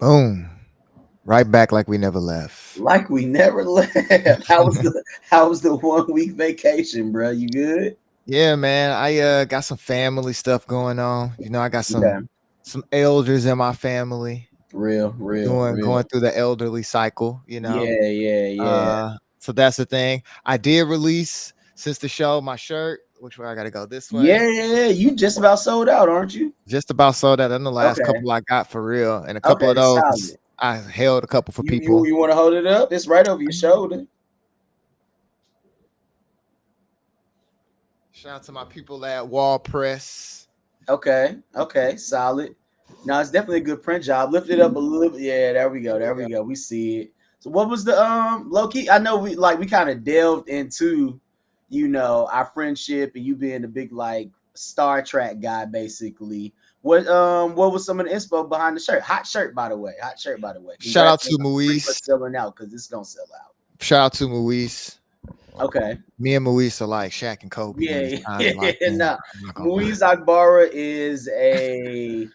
Boom. Right back like we never left. Like we never left. How was the 1 week vacation, bro? You good? Yeah, man. I got some family stuff going on. You know, I got some Okay. some elders in my family Real, real, going real. through the elderly cycle, you know. Yeah, yeah, yeah. So that's the thing. I did release since the show my shirt, which way I gotta go this Yeah, way. yeah, yeah. You just about sold out, aren't you? Just about sold out in the last Okay. couple I got for real. And a couple of Okay, those solid. I held a couple for You you people. you want to hold it up? It's right over your shoulder. Shout out to my people at Wall Press. Okay, okay, solid. Now it's definitely a good print job. Lift it up a little. Yeah, there we go. There we go. We see it. So what was the low key? I know we kind of delved into, our friendship and you being a big like Star Trek guy, basically. What was some of the inspo behind the shirt? Hot shirt, by the way. Hot shirt, by the way. Shout out Congratulations to on pretty much Moise. selling out because it's gonna sell out. Shout out to Moise. Okay. Me and Moise are like Shaq and Kobe when it's Yeah, time to lock yeah. in. Nah, I'm not gonna lie. Muiz Akbara is a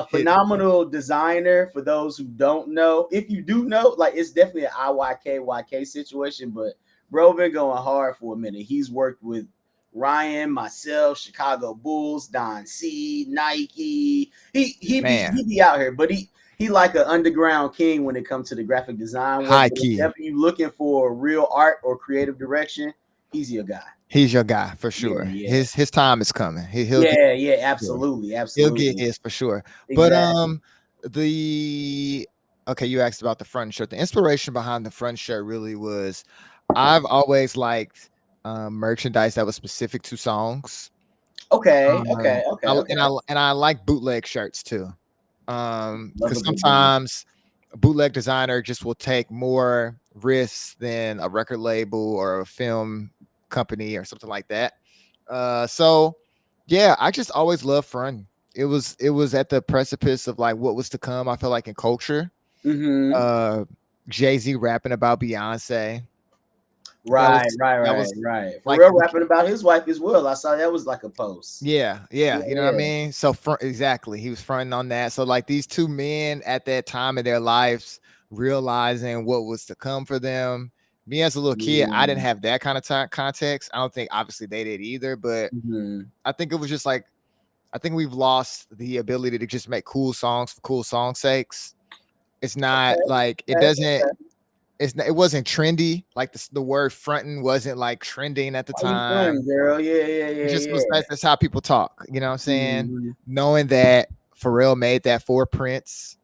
Hit phenomenal designer. For those who don't know, if you do know, like it's definitely an IYK situation. But bro, been going hard for a minute. He's worked with Ryan, myself, Chicago Bulls, Don C, Nike. man, He be out here, but he like an underground king when it comes to the graphic design work. high But if key. ever you looking for real art or creative direction, he's your guy. He's your guy for Yeah, sure. yeah. His time is coming. He'll get Yeah, yeah, sure. absolutely, He'll get absolutely. his for sure. But Exactly. the okay, you asked about the front shirt. The inspiration behind the front shirt really was I've always liked merchandise that was specific to songs. Okay, Um, okay, okay, okay. and I like bootleg shirts too. Love a Because good bootleg. sometimes a bootleg designer just will take more risks than a record label or a film company or something like that. So yeah, I just always loved fronting. It was at the precipice of like what was to come. I feel like in culture, Mm-hmm. uh, Jay-Z rapping about Beyonce. That Right, was right, that right, was right. For like real, rapping about his wife as well. I saw that was like a post. yeah, Yeah, yeah, you know what I yeah. mean? So front exactly. He was fronting on that. So like these two men at that time in their lives realizing what was to come for them. Me as a little kid, I didn't have that kind of context. I don't think obviously they did either, but Mm-hmm. I think it was just like I think we've lost the ability to just make cool songs for cool song's sakes. It's not Okay, like it okay, doesn't okay. it wasn't trendy. Like the word fronting wasn't like trending at the Why you fronting, time. girl? Yeah, yeah, It yeah, just was yeah. that's how people talk. You know what I'm saying? Mm-hmm. Knowing that Pharrell made that for Prince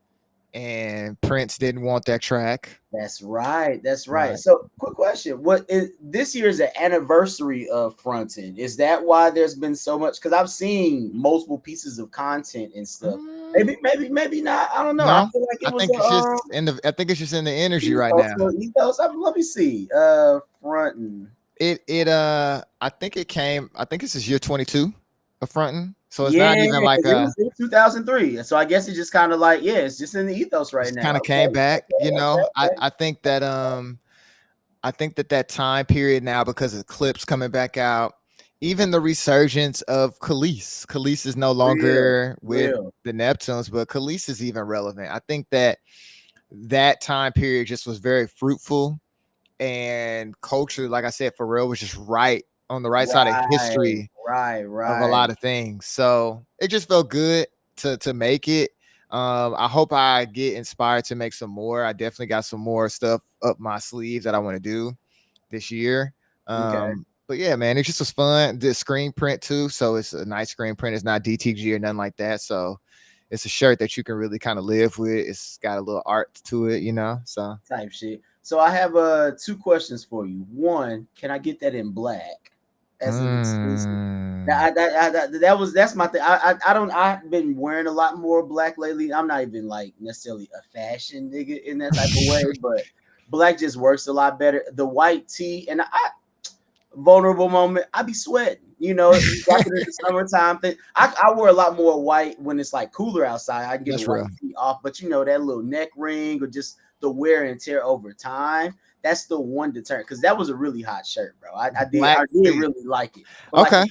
and Prince didn't want that track. That's right. That's right. Right. So, quick question: What is this year's the anniversary of fronting? Is that why there's been so much? Because I've seen multiple pieces of content and stuff. Mm, Maybe not. I don't know. I no, feel like it I was think it's just in the I think it's just in the energy right ethos. now. Ethos. Let me see. Fronting. I think it came I think this is year 22 of fronting. So it's not Yeah, even like because it was 2003. So I guess it's just kind of like it's just in the ethos right just now. kind of Okay, came back, you okay, know. okay, okay. I think that time period now because of clips coming back out, even the resurgence of Khalees. Khalees is no Real, longer with real. the Neptunes, but Khalees is even relevant. I think that time period just was very fruitful and culture, like I said, Pharrell was just right on the right side of Right, history right, of a right. lot of things. So it just felt good to make it. I hope I get inspired to make some more. I definitely got some more stuff up my sleeves that I want to do this year. Okay. But yeah, man, it just was fun. The screen print too, so it's a nice screen print. It's not DTG or nothing like that. So it's a shirt that you can really kind of live with. It's got a little art to it, you know. So Type shit. So I have two questions for you. One, can I get that in black as an exclusive? mm, That's my thing. I don't I've been wearing a lot more black lately. I'm not even like necessarily a fashion nigga in that type of way, but black just works a lot better. The white tee and I vulnerable moment, I be sweating. You rock it in the summertime thing. I wear a lot more white when it's like cooler outside. I can get a that's white real. tee off, but that little neck ring or just the wear and tear over time. That's the one deterrent because that was a really hot shirt, bro. I Black did tee. really like it, but like Okay.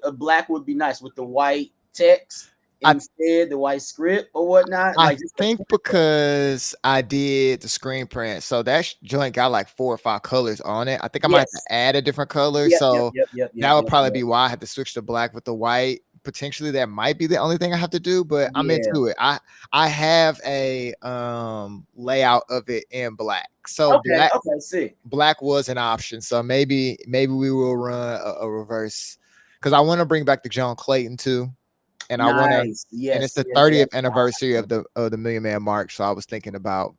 a black would be nice with the white text. I instead, the white script or whatnot? I Like just a think twist on it. because I did the screen print, so that joint got like 4 or 5 colors on it. I think I might have Yes. to add a different color, Yep, yep, so yep, yep, that yep, would yep, probably yep. be why I had to switch to black with the white. Potentially, that might be the only thing I have to do, but I'm Yeah. into it. I have a layout of it in black, so Okay, okay, sick. black was an option. So maybe we will run a reverse because I want to bring back the John Clayton too, and I want to, Nice. and it's Yes, the yes, 30th yes. anniversary of the Million Man March. So I was thinking about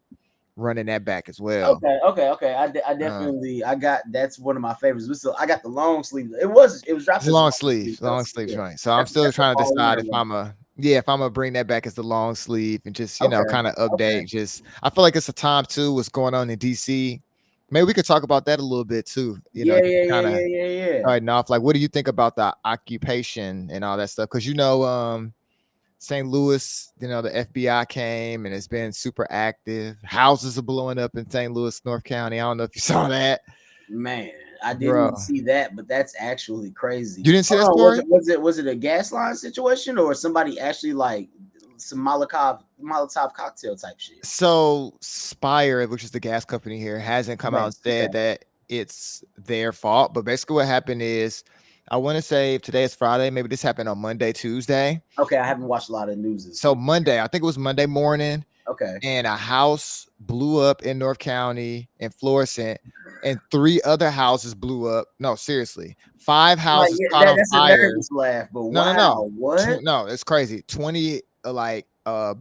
running that back as well. Okay, okay, okay. I Uh, definitely I got that's one of my favorites. So I got the long sleeve. It was dropped it's a as a long sleeve though. long So sleeve yeah, joint. So I'm still that's a trying to fall decide winter if one. I'm a yeah, if I'm gonna bring that back as the long sleeve and just Okay, kind of okay. update. Just I feel like it's a time too. What's going on in DC? Maybe we could talk about that a little bit too. Yeah, Just yeah, yeah, kind of yeah, yeah, yeah. starting off. Like, what do you think about the occupation and all that stuff? Because St. Louis, the FBI came and it's been super active. Houses are blowing up in St. Louis, North County. I don't know if you saw that, Man, I bro. didn't see that, but that's actually crazy. You didn't see that Hold on, story? was it a gas line situation or somebody actually like some Molotov cocktail type shit? So Spire, which is the gas company here, hasn't come out Okay, and okay, said that it's their fault. But basically, what happened is, I want to say if today is Friday, maybe this happened on Monday, Tuesday. okay. I haven't watched a lot of news this So week. Monday, I think it was Monday morning, Okay, and a house blew up in North County in Florissant, and 3 other houses blew up. No, seriously, 5 like houses yeah, caught on that's a fire. nervous laugh, but No, no, no. wow, what? No, it's crazy. 20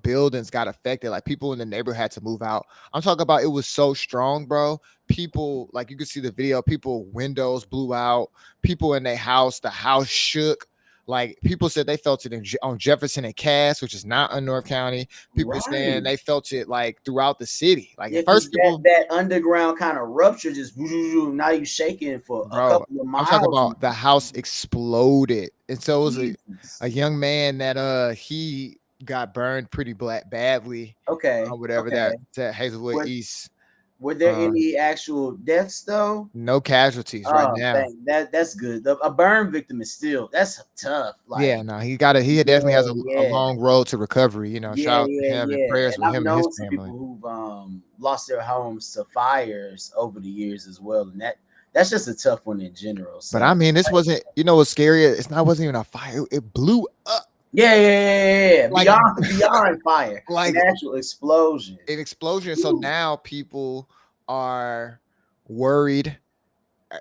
buildings got affected. Like people in the neighborhood had to move out. I'm talking about it was so strong, bro. People like you could see the video, people windows blew out, people in their house, the house shook. Like people said they felt it on Jefferson and Cass, which is not in North County. People saying Right. they felt it like throughout the city. Like Yeah, at because first people, that underground kind of rupture just now you shaking for a bro, couple of I'm talking miles. about the house exploded. And so it was a Jesus. young man that he got burned pretty badly, Okay, whatever okay. that Hazelwood Were East. were there Um, any actual deaths though? no casualties right Oh, now. thank that's good. A burn victim is still that's tough. Like, Yeah, no, he definitely has yeah, a yeah. long road to recovery. Yeah, Shout out to yeah, him and yeah. prayers And with I've him and his known some family. people who've lost their homes to fires over the years as well. And that's just a tough one in general. But I So mean, this wasn't, what's scary? It's not wasn't even a fire. It blew up yeah, yeah, yeah, yeah. like Beyond fire. An like actual explosion. an explosion. So Woo. now people are worried. uh,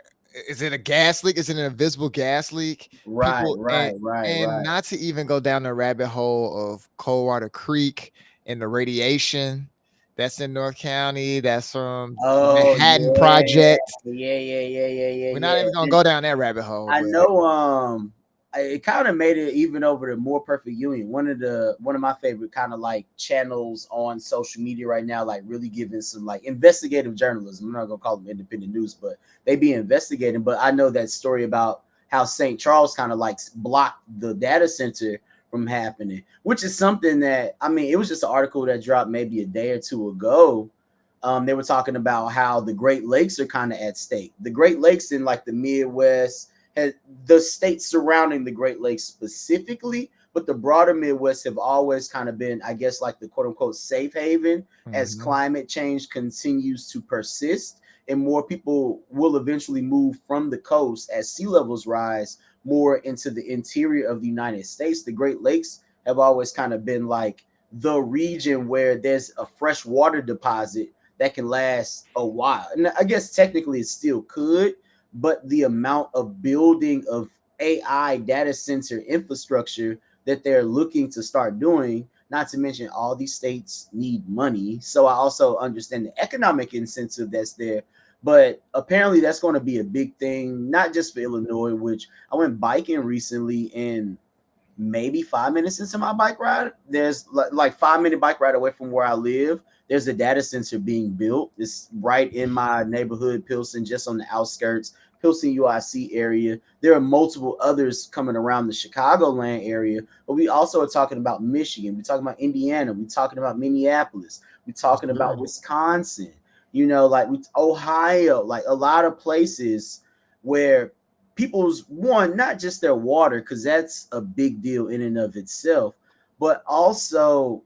Is it a gas leak? Is it an invisible gas leak? Right, People right, right, and right. not to even go down the rabbit hole of Coldwater Creek and the radiation that's in North County. That's from Oh Manhattan yeah. Project. Yeah, yeah, yeah, yeah, yeah, We're not even gonna yeah. go down that rabbit hole, I but know it kind of made it even over to More Perfect Union. One of my favorite kind of like channels on social media right now, like really giving some like investigative journalism. I'm not gonna call them independent news, but they be investigating. But I know that story about how St. Charles kind of like blocked the data center from happening, which is something that I mean, it was just an article that dropped maybe a day or two ago. They were talking about how the Great Lakes are kind of at stake. The Great Lakes in like the Midwest, the states surrounding the Great Lakes specifically, but the broader Midwest have always kind of been, I guess, like the quote unquote safe haven as mhm. climate change continues to persist and more people will eventually move from the coast as sea levels rise more into the interior of the United States. The Great Lakes have always kind of been like the region where there's a fresh water deposit that can last a while. And I guess technically it still could, but the amount of building of AI data center infrastructure that they're looking to start doing, not to mention all these states need money. So I also understand the economic incentive that's there. But apparently that's going to be a big thing, not just for Illinois, which I went biking recently and maybe 5 minutes into my bike ride, there's like 5 minute bike ride away from where I live. There's a data center being built. It's right in my neighborhood, Pilsen, just on the outskirts, Pilsen UIC area. There are multiple others coming around the Chicagoland area, but we also are talking about Michigan. We're talking about Indiana. We're talking about Minneapolis. We're talking about Sure. Wisconsin. Like Ohio, like a lot of places where people's one, not just their water, because that's a big deal in and of itself, but also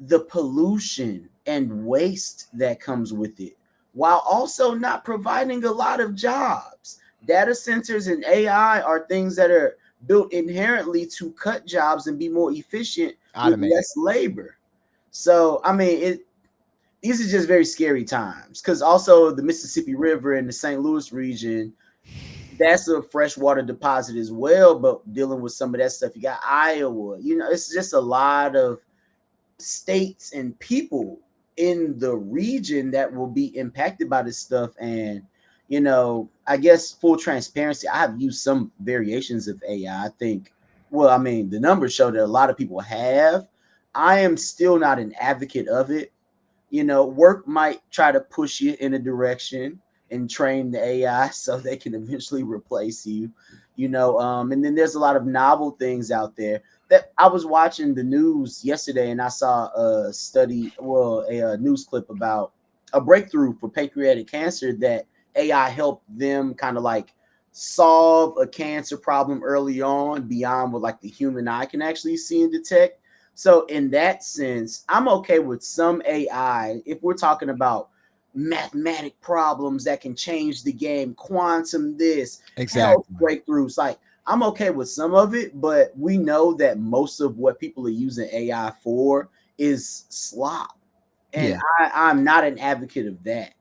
the pollution and waste that comes with it, while also not providing a lot of jobs. Data centers and AI are things that are built inherently to cut jobs and be more efficient with Automate it. less labor. So, I mean, these are just very scary times because also the Mississippi River in the St. Louis region, that's a freshwater deposit as well. But dealing with some of that stuff, you got Iowa. It's just a lot of states and people in the region that will be impacted by this stuff. And I guess full transparency, I have used some variations of AI. I think, well, I mean, the numbers show that a lot of people have. I am still not an advocate of it. Work might try to push you in a direction and train the AI so they can eventually replace you. And then there's a lot of novel things out there that I was watching the news yesterday, and I saw a study, well, a news clip about a breakthrough for pancreatic cancer that AI helped them kind of like solve a cancer problem early on beyond what like the human eye can actually see and detect. So in that sense, I'm okay with some AI if we're talking about mathematic problems that can change the game, quantum this, health Exactly. breakthroughs. Like I'm okay with some of it, but we know that most of what people are using AI for is slop. And Yeah. I'm not an advocate of that.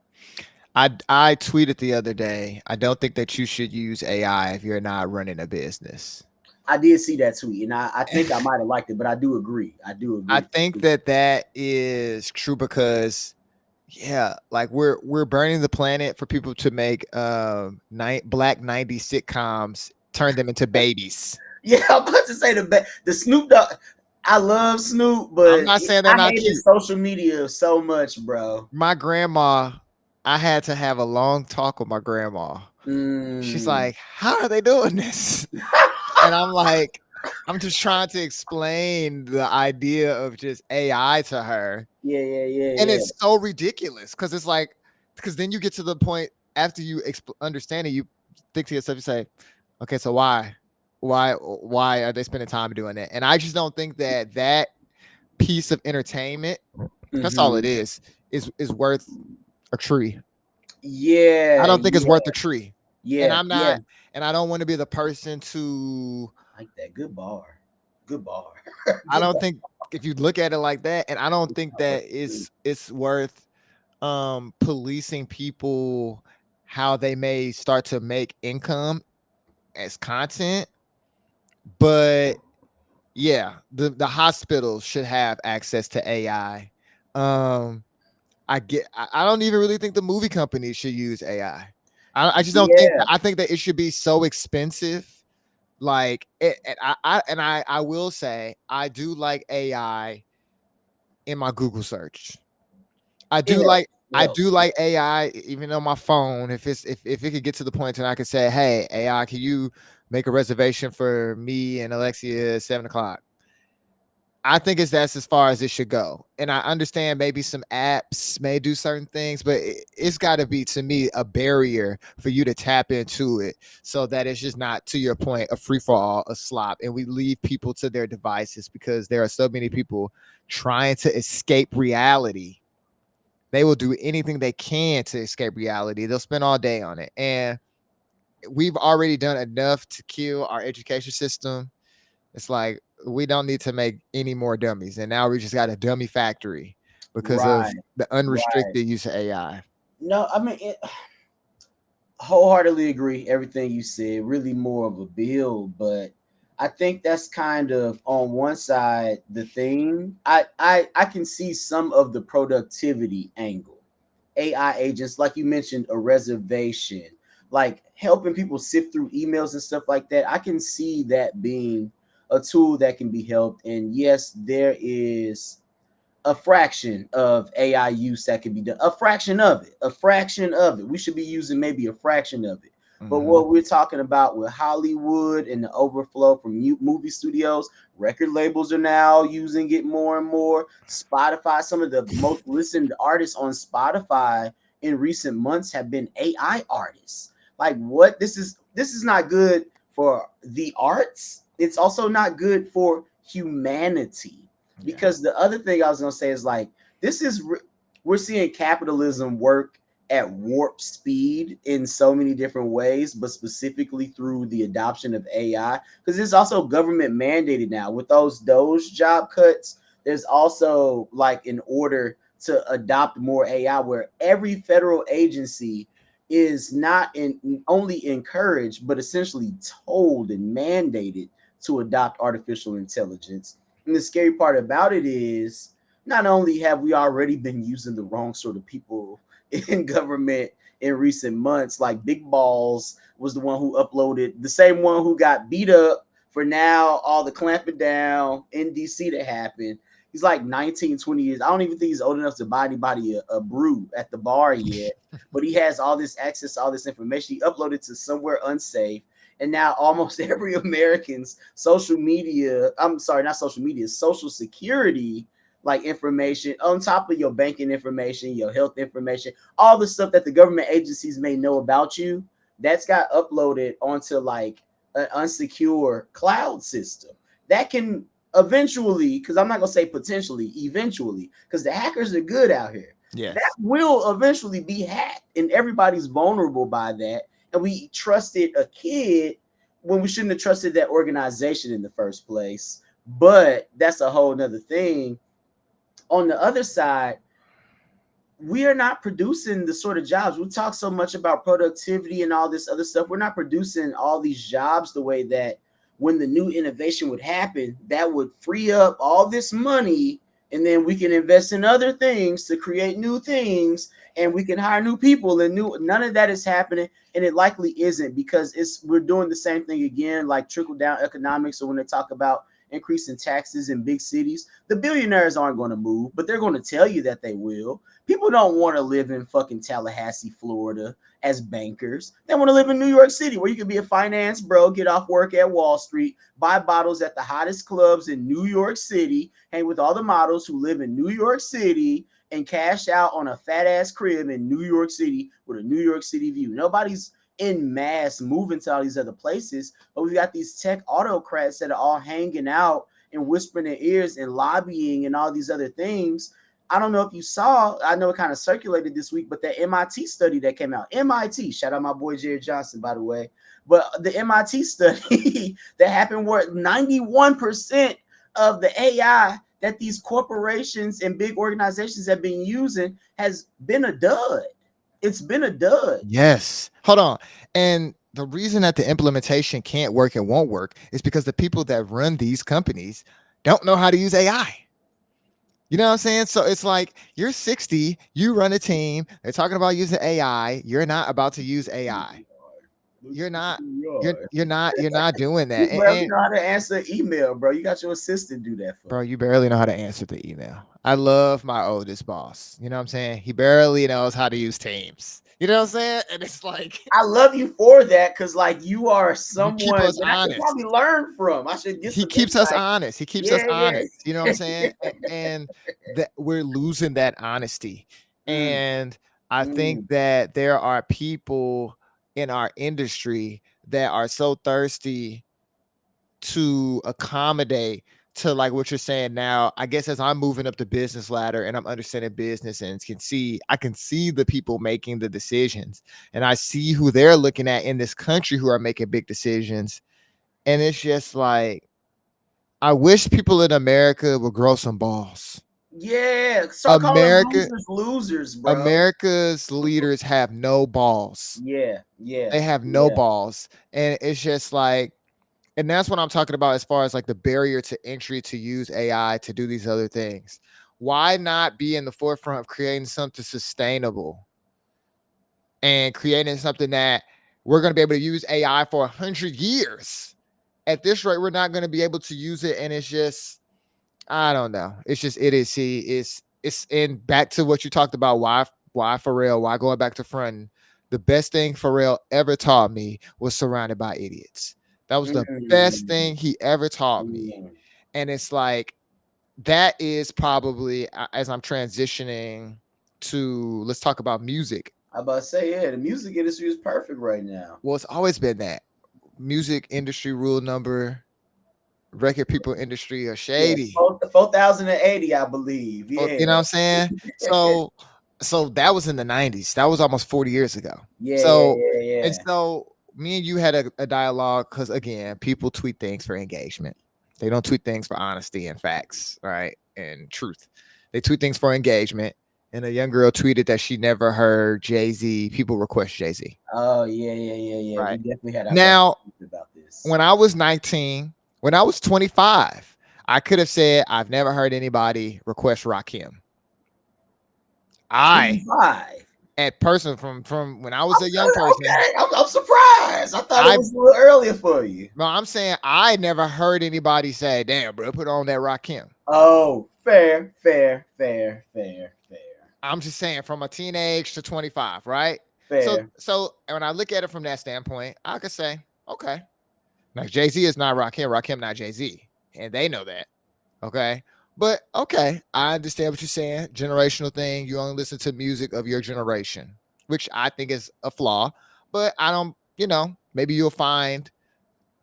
I tweeted the other day, I don't think that you should use AI if you're not running a business. I did see that tweet, and I think I might have liked it, but I do agree. I do I agree. think that that is true because yeah, like we're burning the planet for people to make black 90s sitcoms, turn them into babies. Yeah, I'm about to say the Snoop Dogg. I love Snoop, I'm but not saying they're I not hated cute. social media so much, bro. My grandma, I had to have a long talk with my grandma. She's Mm. like, "How are they doing this?" And I'm like, I'm just trying to explain the idea of just AI to her. Yeah, yeah, yeah, And yeah. it's so ridiculous because it's like, because then you get to the point after you understand it, you think to yourself, you say, okay, so why are they spending time doing that? And I just don't think that that piece of entertainment, that's all it Hmm. is worth a tree. I Yeah, don't think it's worth yeah, a tree. And yeah, I'm yeah. not, and I don't want to be the person to, Like that. Good bar. Good bar. I Good don't bar. think if you look at it like that, and I don't think that it's worth policing people how they may start to make income as content. But yeah, the hospitals should have access to AI. um I don't even really think the movie companies should use AI. I just don't think, Yeah. I think that it should be so expensive. Like and I will say I do like AI in my Google search. I It do like helps. It I helps. do like AI even on my phone. If it could get to the point and I could say, hey, AI, can you make a reservation for me and Alexia at 7 o'clock? I think that's as far as it should go. And I understand maybe some apps may do certain things, but it's got to be, to me, a barrier for you to tap into it so that it's just not, to your point, a free for all, a slop. And we leave people to their devices because there are so many people trying to escape reality. They will do anything they can to escape reality. They'll spend all day on it. And we've already done enough to kill our education system. It's like we don't need to make any more dummies. And now we just got a dummy factory because of Right. the Right. unrestricted use of AI. No, I mean, wholeheartedly agree everything you said. Really more of a build, but I think that's kind of on one side the thing. I can see some of the productivity angle. AI agents, like you mentioned, a reservation, like helping people sift through emails and stuff like that. I can see that being a tool that can be helped. And yes, there is a fraction of AI use that can be done. A fraction of it. A fraction of it. We should be using maybe a fraction of it. But Mm-hmm. what we're talking about with Hollywood and the overflow from movie studios, record labels are now using it more and more. Spotify, some of the most listened artists on Spotify in recent months have been AI artists. Like what? This is not good for the arts. It's also not good for humanity. Yeah. Because the other thing I was gonna say is like this is we're seeing capitalism work at warp speed in so many different ways, but specifically through the adoption of AI. Because it's also government mandated now with those job cuts. There's also like an order to adopt more AI, where every federal agency is not only encouraged but essentially told and mandated to adopt artificial intelligence. And the scary part about it is not only have we already been using the wrong sort of people in government in recent months, like Big Balls was the one who uploaded, the same one who got beat up for now all the clamping down in DC that happened. He's like 19, 20 years. I don't even think he's old enough to buy anybody a brew at the bar yet. But he has all this access to all this information. He uploaded to somewhere unsafe. And now almost every American's social media, I'm sorry, not social media, social security like information on top of your banking information, your health information, all the stuff that the government agencies may know about you, that's got uploaded onto like an unsecure cloud system that can eventually, because I'm not gonna say potentially, eventually, because the hackers are good out here. That Yes. will eventually be hacked, and everybody's vulnerable by that. And we trusted a kid when we shouldn't have trusted that organization in the first place. But that's a whole nother thing. On the other side, we are not producing the sort of jobs. We talk so much about productivity and all this other stuff. We're not producing all these jobs the way that when the new innovation would happen, that would free up all this money, and then we can invest in other things to create new things, and we can hire new people and new. None of that is happening, and it likely isn't, because we're doing the same thing again, like trickle down economics. So when they talk about increasing taxes in big cities, the billionaires aren't going to move, but they're going to tell you that they will. People don't want to live in fucking Tallahassee, Florida as bankers. They want to live in New York City, where you can be a finance bro, get off work at Wall Street, buy bottles at the hottest clubs in New York City, hang with all the models who live in New York City, and cash out on a fat ass crib in New York City with a New York City view. Nobody's in mass moving to all these other places, but we've got these tech autocrats that are all hanging out and whispering in ears and lobbying and all these other things. I don't know if you saw, I know it kind of circulated this week, but that MIT study that came out, MIT, shout out my boy Jared Johnson, by the way, but the MIT study that happened where 91% of the AI that these corporations and big organizations have been using has been a dud. It's been a dud. Yes. Hold on. And the reason that the implementation can't work and won't work is because the people that run these companies don't know how to use AI. You know what I'm saying? So it's like you're 60, you run a team, they're talking about using AI, you're not about to use AI. You're not you're not doing You that. barely know how to answer email, bro. You got your assistant do that for Bro, you. you barely know how to answer the email. I love my oldest boss. You know what I'm saying? He barely knows how to use Teams. You know what I'm saying? And it's like I love you for that, because like you are you keep someone us that I should probably honest. learn from. I should get He some keeps us insight. honest. He keeps us Yeah, yeah. honest. You know what I'm saying? And that we're losing that honesty. Mm, And I think mm. that there are people in our industry that are so thirsty to accommodate to like what you're saying now. I guess as I'm moving up the business ladder and I'm understanding business and I can see the people making the decisions, and I see who they're looking at in this country who are making big decisions. And it's just like I wish people in America would grow some balls. Yeah. Start calling America losers losers, bro. America's leaders have no balls. Yeah, yeah, They have no yeah. balls. And it's just like, and that's what I'm talking about as far as like the barrier to entry to use AI to do these other things. Why not be in the forefront of creating something sustainable and creating something that we're going to be able to use AI for 100 years? At this rate, we're not going to be able to use it. And it's just, I don't know. It's just idiocy. It's and back to what you talked about. Why Pharrell? Why going back to fronting? The best thing Pharrell ever taught me was surrounded by idiots. That was the best Mm, thing he ever taught me. mm. And it's like that is probably as I'm transitioning to let's talk about music. I about to say, yeah, the music industry is perfect right now. Well, it's always been that music industry record people industry are Yeah, shady. 4,080, I believe. Yeah. You know what I'm saying? So that was in the 90s. That was almost 40 years ago. Yeah, yeah, So yeah, and yeah. so me and you had a dialogue because again, people tweet things for engagement. They don't tweet things for honesty and facts, right? And truth. They tweet things for engagement. And a young girl tweeted that she never heard Jay-Z. People request Jay-Z. Oh, yeah, yeah, yeah, yeah. We Right. definitely had our back Now, about this. when I was 19, when I was 25, I could have said I've never heard anybody request Rakim. I 25. at person from when I was a young person, Okay, I'm surprised. I thought it I was a little earlier for you. no, I'm saying I never heard anybody say, "Damn, bro, put on that Rakim." Oh, fair, fair, fair, fair, fair, I'm just saying from a teenage to 25, right? So fair. so when I look at it from that standpoint, I could say, okay, now Jay Z is not Rakim, Rakim not Jay Z, and they know that. Okay. But okay, I understand what you're saying. Generational thing. You only listen to music of your generation, which I think is a flaw. But I don't, maybe you'll find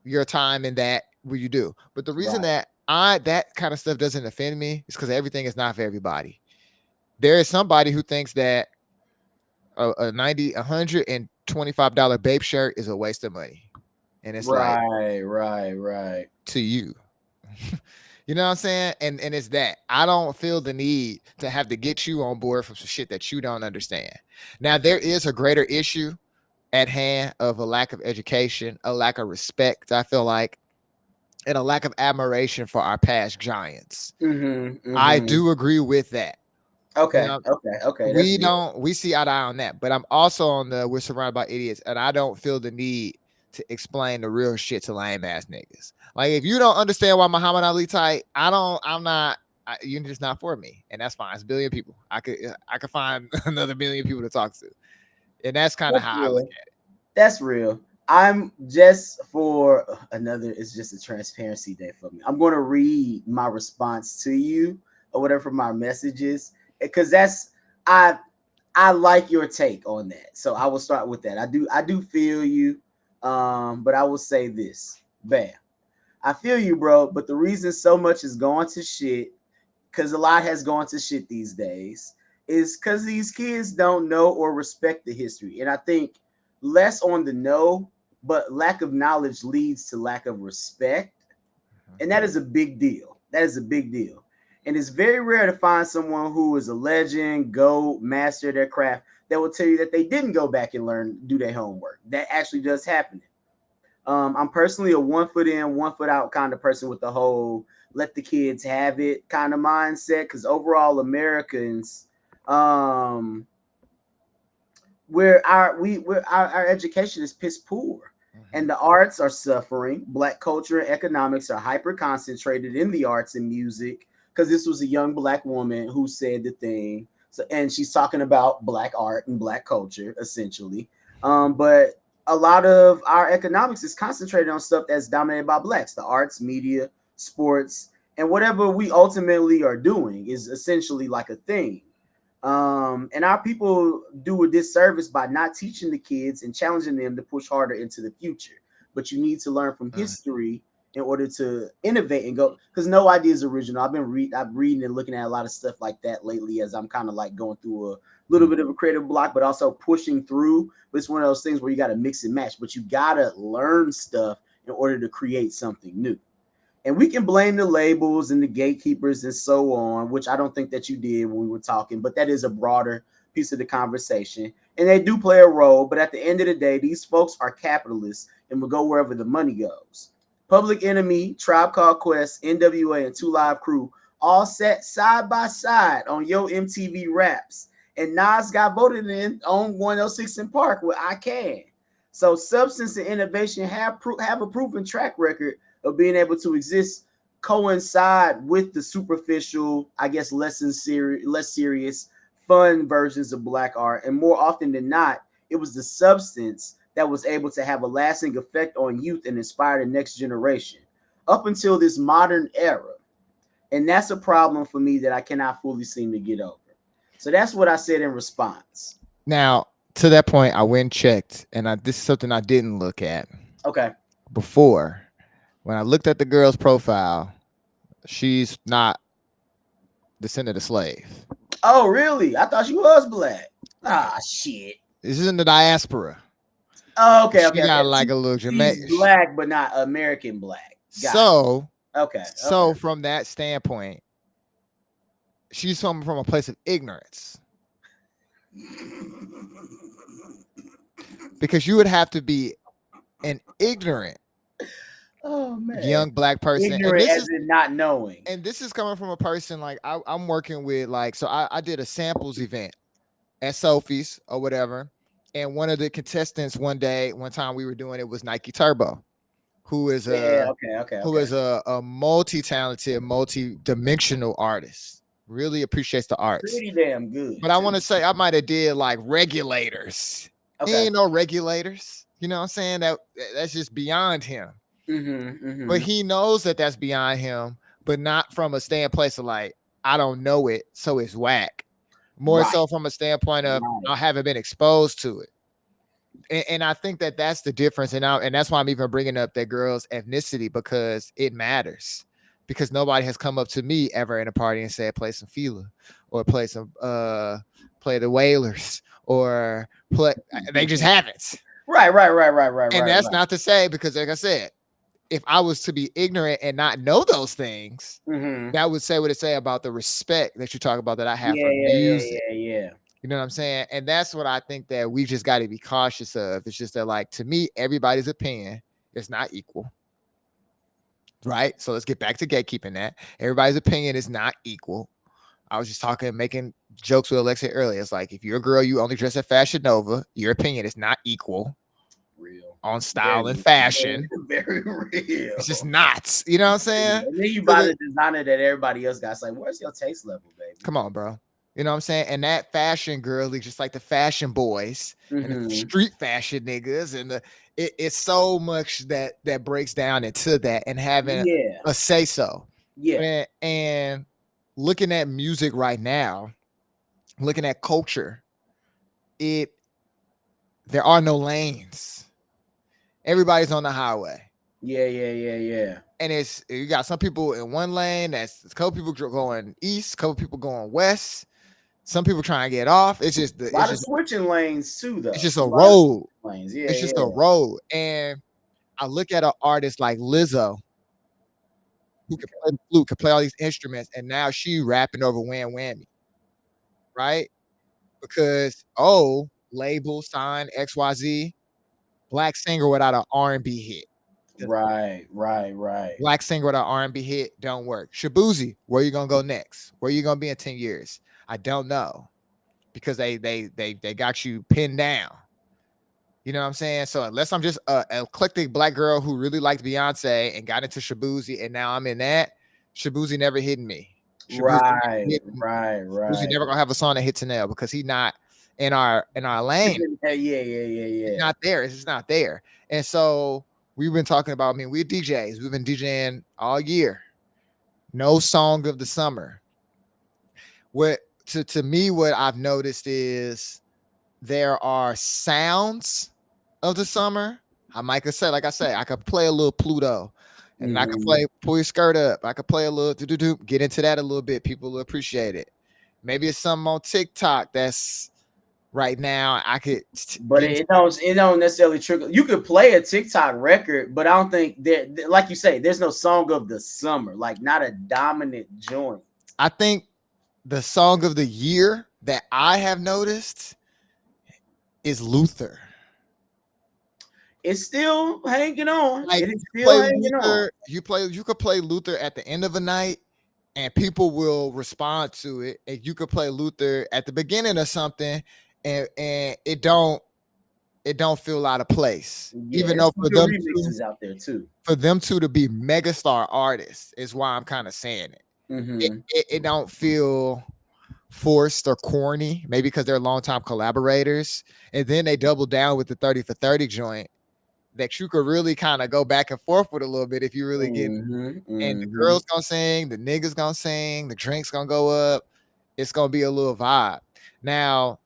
your time in that where you do. But the reason Right. that that kind of stuff doesn't offend me is because everything is not for everybody. There is somebody who thinks that a $125 Bape shirt is a waste of money. And it's like, Right, right, right. to you. You know what I'm saying? And it's that I don't feel the need to have to get you on board for some shit that you don't understand. Now there is a greater issue at hand of a lack of education, a lack of respect, I feel like, and a lack of admiration for our past giants. Mm-hmm. I Mm-hmm. do agree with that. You Okay, know, okay, okay. That's we good. don't we see eye to eye on that, but I'm also on the we're surrounded by idiots, and I don't feel the need to explain the real shit to lame ass niggas. Like if you don't understand why Muhammad Ali tight, I'm not. You're just not for me, and that's fine. It's a billion people. I could find another billion people to talk to, and that's kind of That's how I look real. at it. That's real. I'm just for another. It's just a transparency day for me. I'm going to read my response to you or whatever my message is because I I like your take on that. So I will start with that. I do feel you. But I will say this. Bam. I feel you, bro. But the reason so much is going to shit, because a lot has gone to shit these days, is because these kids don't know or respect the history. And I think less on the know, but lack of knowledge leads to lack of respect. And that is a big deal. That is a big deal. And it's very rare to find someone who is a legend, go master their craft, that will tell you that they didn't go back and learn, do their homework. That actually does happen. I'm personally a 1 foot in, 1 foot out kind of person with the whole let the kids have it kind of mindset. Because overall, Americans, um, our education is piss poor, and the arts are suffering. Black culture and economics are hyper concentrated in the arts and music. Because this was a young black woman who said the thing, so, and she's talking about black art and black culture essentially. But a lot of our economics is concentrated on stuff that's dominated by blacks, the arts, media, sports, and whatever we ultimately are doing is essentially like a thing. And our people do a disservice by not teaching the kids and challenging them to push harder into the future. But you need to learn from Mhm. history in order to innovate and go, because no idea is original. I'm reading and looking at a lot of stuff like that lately as I'm kind of like going through a little bit of a creative block, but also pushing through. But it's one of those things where you got to mix and match, but you got to learn stuff in order to create something new. And we can blame the labels and the gatekeepers and so on, which I don't think that you did when we were talking, but that is a broader piece of the conversation. And they do play a role, but at the end of the day, these folks are capitalists and will go wherever the money goes. Public Enemy, Tribe Called Quest, NWA, and Two Live Crew all sat side by side on Yo MTV Raps. And Nas got voted in on 106 in Park with I Can. So substance and innovation have a proven track record of being able to exist coincide with the superficial, I guess, less serious, fun versions of black art. And more often than not, it was the substance that was able to have a lasting effect on youth and inspire the next generation up until this modern era. And that's a problem for me that I cannot fully seem to get over. So that's what I said in response. Now, to that point, I went and checked, and this is something I didn't look at Okay. before. When I looked at the girl's profile, she's not descendant of slave. Oh, really? I thought she was black. Ah, shit. This is in the diaspora. Oh, okay, She okay, okay. got like a little She's Jamaican. black, but not American black. Got So, it. Okay, okay. so from that standpoint, she's from a place of ignorance because you would have to be an ignorant Oh man, young black person, ignorant as in not knowing. and this is coming from a person like I'm working with like so I did a samples event at Sophie's or whatever, and one of the contestants one time we were doing it was Nike Turbo, who is Yeah. a Okay. Okay. who Okay. is a multi-talented, multi-dimensional artist. Really appreciates the arts. Pretty damn good. But I Too. want to say I might have did like regulators. He Okay. ain't no regulators. You know what I'm saying? That's just beyond him. Mm-hmm. But Mm-hmm. he knows that that's beyond him, but not from a standpoint of like, I don't know it, so it's whack. More Right. so from a standpoint of Right. I haven't been exposed to it. And I think that that's the difference. And that's why I'm even bringing up that girl's ethnicity because it matters. Because nobody has come up to me ever in a party and said play some Fila or play the Wailers or play. They just haven't. Right. Right. Right. Right. Right. And Right. that's Right. not to say because, like I said, if I was to be ignorant and not know those things, Mm-hmm. that would say what it say about the respect that you talk about that I have Yeah. for Yeah. Yeah. music. Yeah. Yeah. You know what I'm saying? And that's what I think that we just got to be cautious of. It's just that, like, to me, everybody's opinion is not equal. Right. So let's get back to gatekeeping that. Everybody's opinion is not equal. I was just making jokes with Alexa earlier. It's like if you're a girl, you only dress at Fashion Nova, your opinion is not equal Real. on style and Very, fashion. very real. It's just not. You know what I'm saying? And then you So buy the designer that everybody else got. It's like, where's your taste level, baby? come on, bro. You know what I'm saying? And that fashion girl is just like the fashion boys and the Mm-hmm. street fashion niggas, and it's so much that breaks down into that and having Yeah. a say so. Yeah. And looking at music right now, looking at culture, there are no lanes. Everybody's on the highway. Yeah. Yeah. Yeah. Yeah. And it's you got some people in one lane, that's a couple people going east, a couple people going west. Some people trying to get off. It's just A lot of switching lanes too, though. it's just A a lot of road. lanes. Yeah. It's just a Yeah. road. And I look at an artist like Lizzo, who can play the flute, can play all these instruments, and now she rapping over Wham Whammy, right? Because label sign XYZ, black singer without an R&B hit. Right. Right. Right. Black singer without R&B hit don't work. Shabuzi, where you gonna go next? Where you gonna be in 10 years? I don't know. Because they got you pinned down. You know what I'm saying? So unless I'm just a eclectic black girl who really liked Beyonce and got into Shabuzi, and now I'm in that, Shabuzi never hitting me. Right. Right. Shabuzi Right. never gonna have a song that hits Chanel because he's not in our lane. Yeah. Yeah. Yeah. He's Yeah. not there. It's just not there. And so we've been talking about. I mean, we're DJs. We've been DJing all year. No song of the summer. What to me, what I've noticed is there are sounds of the summer. I might could say, like I say, I could play a little Pluto, and I could play pull your skirt up. I could play a little get into that a little bit. People will appreciate it. Maybe it's something on TikTok that's right now. I could, But it don't necessarily trigger. You could play a TikTok record, but I don't think that, like you say, there's no song of the summer, like not a dominant joint. I think the song of the year that I have noticed is Luther. It's still hanging on. Like It is you still play hanging on. Luther, you could play Luther at the end of a night and people will respond to it. And you could play Luther at the beginning of something and it don't feel out of place. Yeah, Even there's though some good remixes out there too. for them two to be megastar artists is why I'm kind of saying it. Mm-hmm. It don't feel forced or corny, maybe because they're longtime collaborators. And then they double down with the 30 for 30 joint that you could really kind of go back and forth with a little bit if you really get. And the girls gonna sing, the niggas gonna sing, the drinks gonna go up. It's gonna be a little vibe. Now,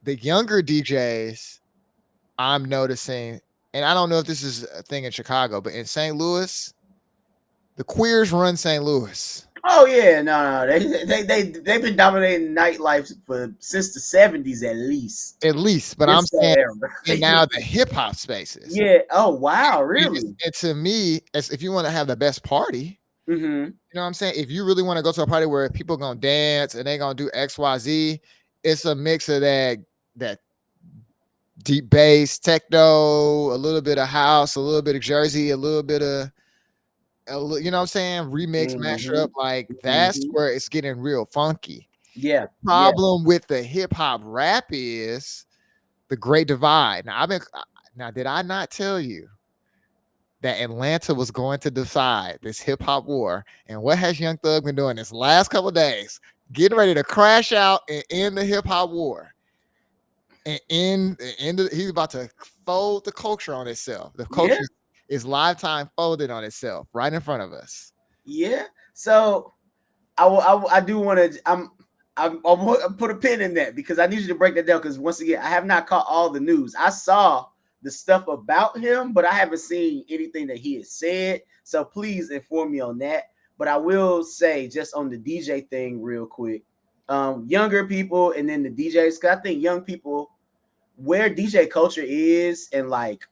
the younger DJs, I'm noticing and I don't know if this is a thing in Chicago, but in St. Louis, the queers run St. Louis. Oh yeah, no, they've been dominating nightlife for since the 70s at least. At least, but I'm It's that saying era. in now the hip hop spaces. Yeah. Oh wow, really? And to me, as if you want to have the best party, Mm-hmm. you know what I'm saying? If you really want to go to a party where people gonna dance and they gonna do XYZ, it's a mix of that deep bass, techno, a little bit of house, a little bit of Jersey, a little bit of you know what I'm saying? Remix, mash Mm-hmm. up, like that's Mm-hmm. where it's getting real funky. Yeah. Yeah. Problem with the hip hop rap is the great divide. Now did I not tell you that Atlanta was going to decide this hip hop war? And what has Young Thug been doing this last couple of days? Getting ready to crash out and end the hip hop war. And he's about to fold the culture on itself. The Yeah. culture is lifetime folded on itself right in front of us. Yeah. So I do want to. I want to put a pin in that because I need you to break that down. Because once again, I have not caught all the news. I saw the stuff about him, but I haven't seen anything that he has said. So please inform me on that. But I will say just on the DJ thing, real quick, younger people and then the DJs. Because I think young people, where DJ culture is, and like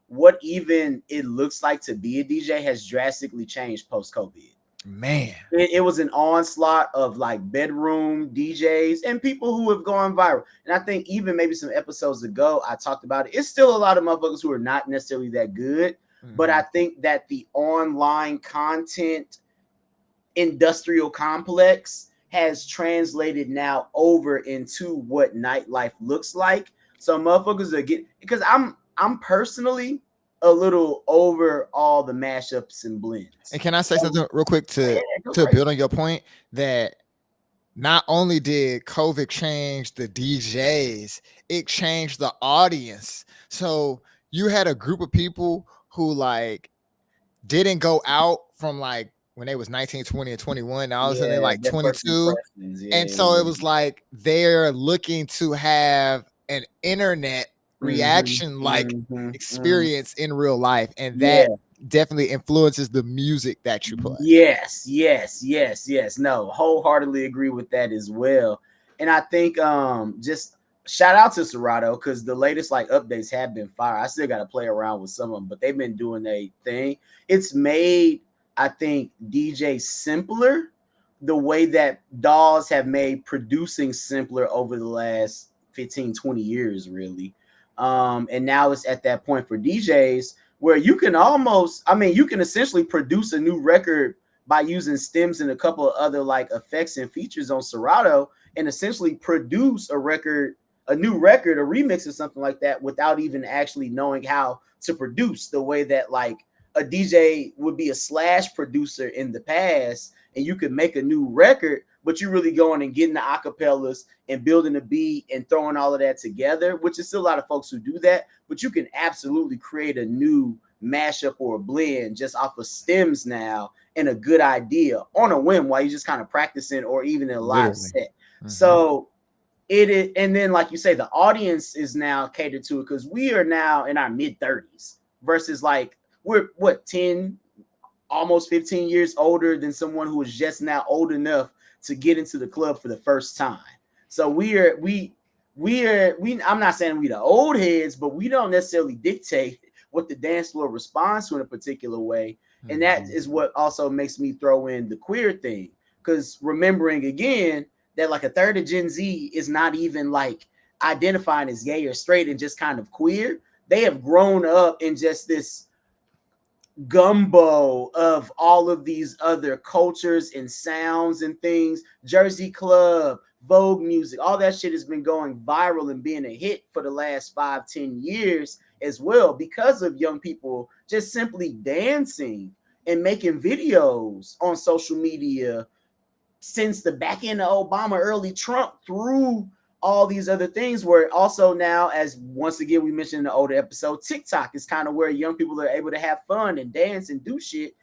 what even it looks like to be a DJ, has drastically changed post COVID. Man. It was an onslaught of like bedroom DJs and people who have gone viral. And I think even maybe some episodes ago, I talked about it. It's still a lot of motherfuckers who are not necessarily that good. But I think that the online content industrial complex has translated now over into what nightlife looks like. So motherfuckers are getting, because I'm personally a little over all the mashups and blends. And can I say something real quick Yeah, to build on your point that not only did COVID change the DJs, it changed the audience. So you had a group of people who like didn't go out from like when they was 19, 20, and 21. Now all of a sudden they're yeah, like that first 22. impressions. And Yeah, so it was like they're looking to have an internet reaction like experience in real life. And yeah. that definitely influences the music that you play. Yes. No, wholeheartedly agree with that as well. And I think just shout out to Serato because the latest like updates have been fire. I still got to play around with some of them, but they've been doing a thing. It's made, I think, DJ simpler the way that DAWs have made producing simpler over the last 15, 20 years, really. And now it's at that point for DJs where you can almost, I mean, you can essentially produce a new record by using stems and a couple of other like effects and features on Serato and essentially produce a record, a new record, a remix or something like that without even actually knowing how to produce the way that like a DJ would be a slash producer in the past, and you could make a new record, but you really going and getting the acapellas and building a beat and throwing all of that together, which is still a lot of folks who do that, but you can absolutely create a new mashup or a blend just off of stems now and a good idea on a whim while you're just kind of practicing or even in a live Literally. set. So it is, and then like you say, the audience is now catered to it because we are now in our mid-30s versus like we're what 10 almost 15 years older than someone who is just now old enough to get into the club for the first time. So I'm not saying we the old heads, but we don't necessarily dictate what the dance floor responds to in a particular way. And that is what also makes me throw in the queer thing. Because remembering again that like a third of Gen Z is not even like identifying as gay or straight and just kind of queer. They have grown up in just this gumbo of all of these other cultures and sounds and things. Jersey Club, Vogue music, all that shit has been going viral and being a hit for the last 5-10 years as well because of young people just simply dancing and making videos on social media since the back end of Obama, early Trump, through all these other things. Where also now, as once again we mentioned in the older episode, TikTok is kind of where young people are able to have fun and dance and do shit.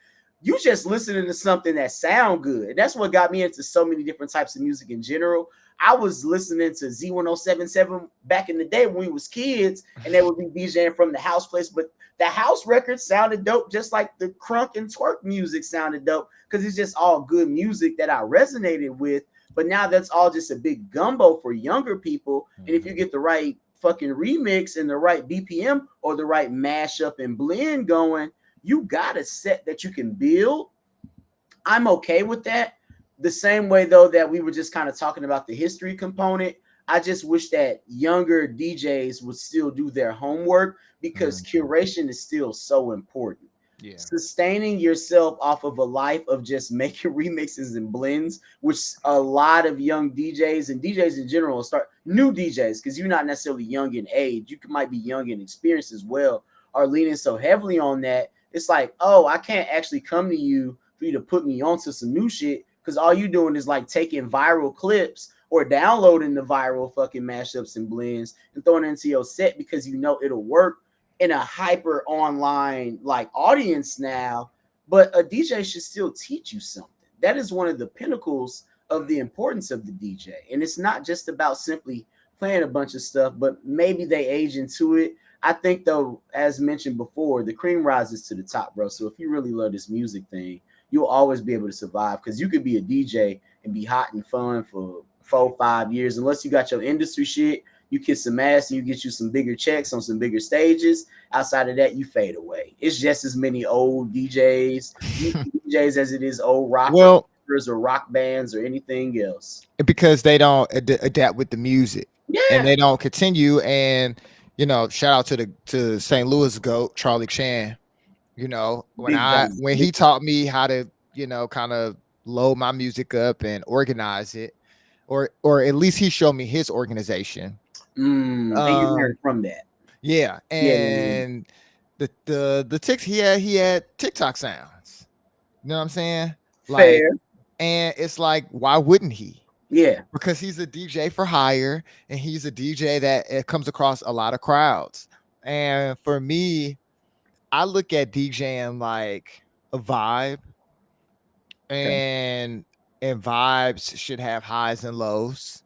You just listening to something that sound good. That's what got me into so many different types of music in general. I was listening to Z1077 back in the day when we was kids, and they would be DJing from the house place, but The house record sounded dope, just like the crunk and twerk music sounded dope, because it's just all good music that I resonated with. But now that's all just a big gumbo for younger people. And if you get the right fucking remix and the right BPM or the right mashup and blend going, you got a set that you can build. I'm okay with that. The same way though that we were just kind of talking about the history component. I just wish that younger DJs would still do their homework because curation is still so important. Yeah. Sustaining yourself off of a life of just making remixes and blends, which a lot of young DJs and DJs in general start new DJs, because you're not necessarily young in age, you might be young in experience as well, are leaning so heavily on that. It's like, oh, I can't actually come to you for you to put me onto some new shit, because all you doing is like taking viral clips or downloading the viral fucking mashups and blends and throwing it into your set because you know it'll work in a hyper online like audience now. But a DJ should still teach you something. That is one of the pinnacles of the importance of the DJ. And it's not just about simply playing a bunch of stuff, but maybe they age into it. I think though, as mentioned before, the cream rises to the top, bro. So if you really love this music thing, you'll always be able to survive, because you could be a DJ and be hot and fun for 4 or 5 years. Unless you got your industry shit, you kiss some ass and you get you some bigger checks on some bigger stages. Outside of that, you fade away. It's just as many old DJs, DJs as it is old rockers Well, or rock bands or anything else. because they don't adapt with the music and Yeah, they don't continue. And shout out to St. Louis goat Charlie Chan. When big dog. he taught me how to kind of load my music up and organize it, or at least he showed me his organization. And you Um, learn from that. yeah, Yeah, yeah, and the ticks he had TikTok sounds. You know what I'm saying? Like, fair. and it's like, why wouldn't he? Yeah, Because he's a DJ for hire, and he's a DJ that it comes across a lot of crowds. And for me, I look at DJing like a vibe, okay. and vibes should have highs and lows.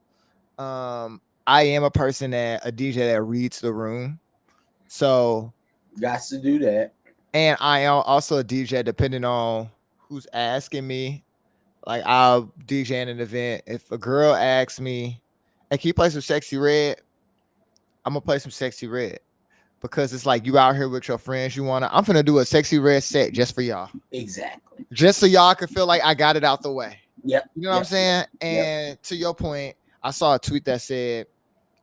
I am a person that a DJ that reads the room. So, Got to do that. and I am also a DJ depending on who's asking me. Like, I'll DJ in an event. If a girl asks me, "Hey, can you play some Sexy Red?" I'm gonna play some Sexy Red, because it's like, you out here with your friends. I'm gonna do a Sexy Red set just for y'all, Exactly. just so y'all can feel like I got it out the way. Yep. You know what I'm Yep. saying? Yep. And to your point, I saw a tweet that said,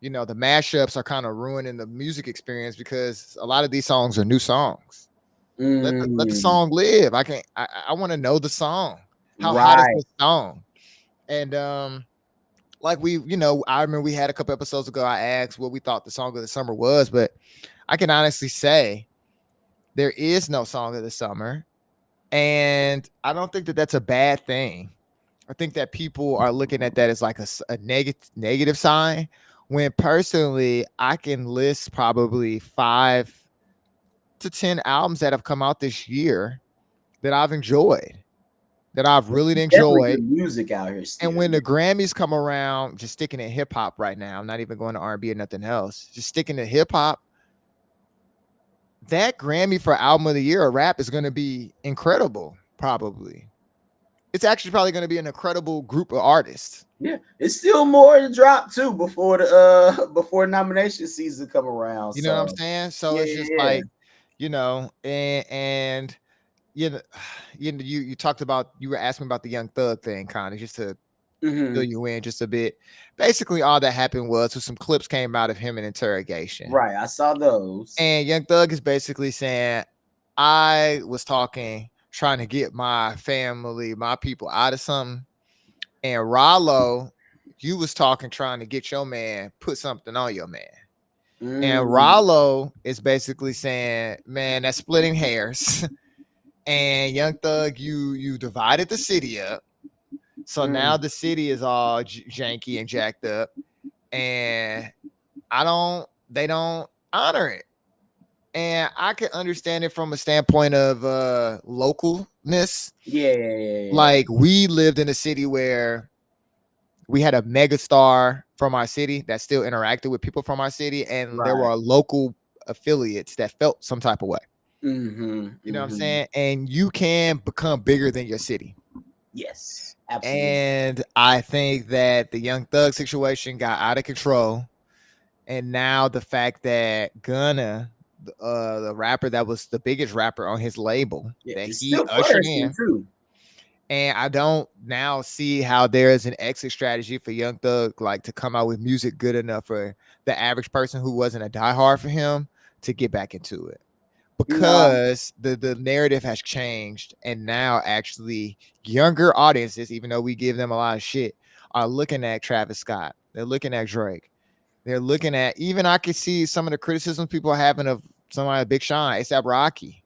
the mashups are kind of ruining the music experience because a lot of these songs are new songs. Let the song live. I want to know the song. How hot is Right. this song? And like I remember we had a couple episodes ago, I asked what we thought the song of the summer was, but I can honestly say there is no song of the summer. And I don't think that that's a bad thing. I think that people are looking at that as like a negative sign, when personally I can list probably 5 to 10 albums that have come out this year that I've enjoyed, that I've really Definitely enjoyed. good music out here And still. when the Grammys come around, just sticking to hip hop right now, I'm not even going to R&B or nothing else, just sticking to hip hop, that Grammy for album of the year or rap is going to be incredible. Probably. It's actually probably going to be an incredible group of artists. Yeah, it's still more to drop too before the before nomination season come around. You know what I'm So saying? So yeah, it's just yeah. like, and you know, you talked about, you were asking about the Young Thug thing, kind of just to fill you in just a bit. Basically, all that happened was some clips came out of him in interrogation, Right. I saw those. and Young Thug is basically saying, I was trying to get my family, my people out of something, and Rollo, you was trying to get your man put something on your man. And Mm, Rollo is basically saying, man, that's splitting hairs. And Young Thug, you divided the city up. So now mm. the city is all janky and jacked up. And they don't honor it. And I can understand it from a standpoint of localness. Yeah, yeah, yeah, yeah. Like, we lived in a city where we had a mega star from our city that still interacted with people from our city, and there Right. were local affiliates that felt some type of way. Mm-hmm. You know what I'm Mm-hmm. saying? And you can become bigger than your city. Yes, absolutely. And I think that the Young Thug situation got out of control. And now the fact that Gunna, the rapper that was the biggest rapper on his label, Yeah, that it's he still ushered flourishing in, too. and I don't now see how there is an exit strategy for Young Thug, like to come out with music good enough for the average person who wasn't a diehard for him to get back into it. No, Because the narrative has changed, and now actually younger audiences, even though we give them a lot of shit, are looking at Travis Scott. They're looking at Drake. They're looking at, even I could see some of the criticisms people are having of somebody like Big Sean, ASAP Rocky,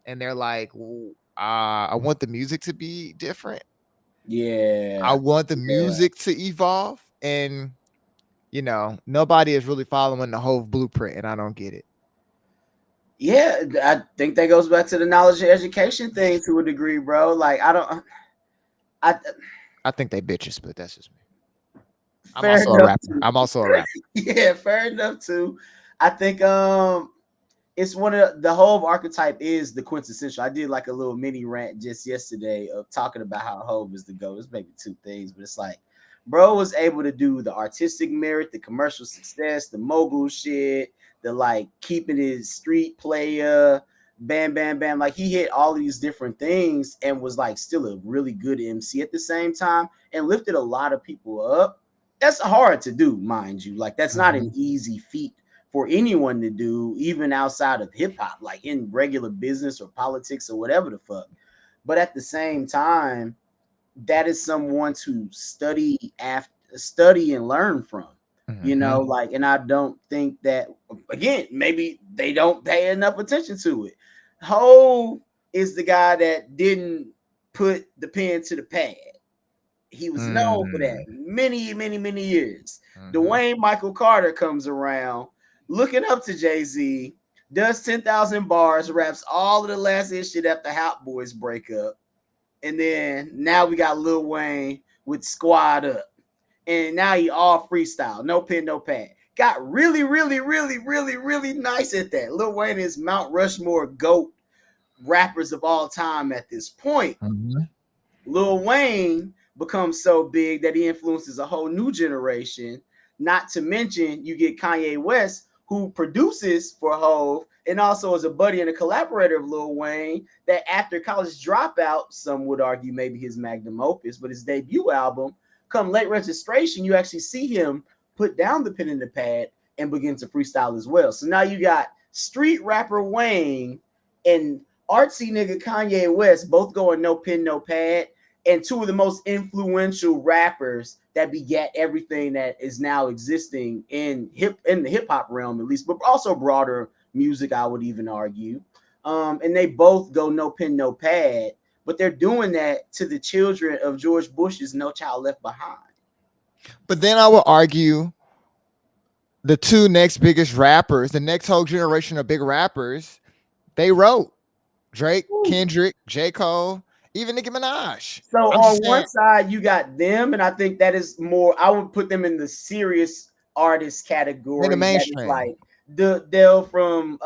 and they're like, I want the music to be different. I yeah, want the yeah, music to evolve, and nobody is really following the whole blueprint, and I don't get it. yeah. I think that goes back to the knowledge and education thing to a degree, bro. Like, I don't, I I think they bitches, but that's just me. I'm fair also a enough rapper. too. I'm also a rapper. Yeah, fair enough too. I think it's one of the Hove archetype is the quintessential. I did like a little mini rant just yesterday of talking about how Hove is the GOAT. It's maybe two things, but it's like bro was able to do the artistic merit, the commercial success, the mogul shit, the like keeping his street player, bam, bam, bam. Like he hit all these different things and was like still a really good MC at the same time and lifted a lot of people up. That's hard to do, mind you. Like that's not an Mhm. easy feat for anyone to do, even outside of hip hop, like in regular business or politics or whatever the fuck. But at the same time, that is someone to study and learn from. You know, Mhm. like, and I don't think that again, maybe they don't pay enough attention to it. Ho is the guy that didn't put the pen to the pad. He was known for that Mm. many, many, many years. Mhm. Dwayne Michael Carter comes around, looking up to Jay Z, does 10,000 bars, raps all of the last hit shit after Hot Boys break up. And then now we got Lil Wayne with Squad Up. And now he all freestyle, no pen, no pad. Got really, really, really, really, really nice at that. Lil Wayne is Mount Rushmore GOAT rappers of all time at this point. Mhm. Lil Wayne becomes so big that he influences a whole new generation. Not to mention, you get Kanye West, who produces for Hove and also is a buddy and a collaborator of Lil Wayne. That after College Dropout, some would argue maybe his magnum opus, but his debut album, come late registration, you actually see him put down the pen and the pad and begin to freestyle as well. So now you got street rapper Wayne and artsy nigga Kanye West both going no pen, no pad, and two of the most influential rappers that begat everything that is now existing in the hip hop realm, at least, but also broader music, I would even argue. And they both go no pen, no pad, but they're doing that to the children of George Bush's No Child Left Behind. But then I will argue the two next biggest rappers, the next whole generation of big rappers, they wrote Drake, Woo. Kendrick, J. Cole, even Nicki Minaj. So I'm on just one saying, side, you got them, and I think that is more. I would put them in the serious artist in the category. That is mainstream. like the Dell from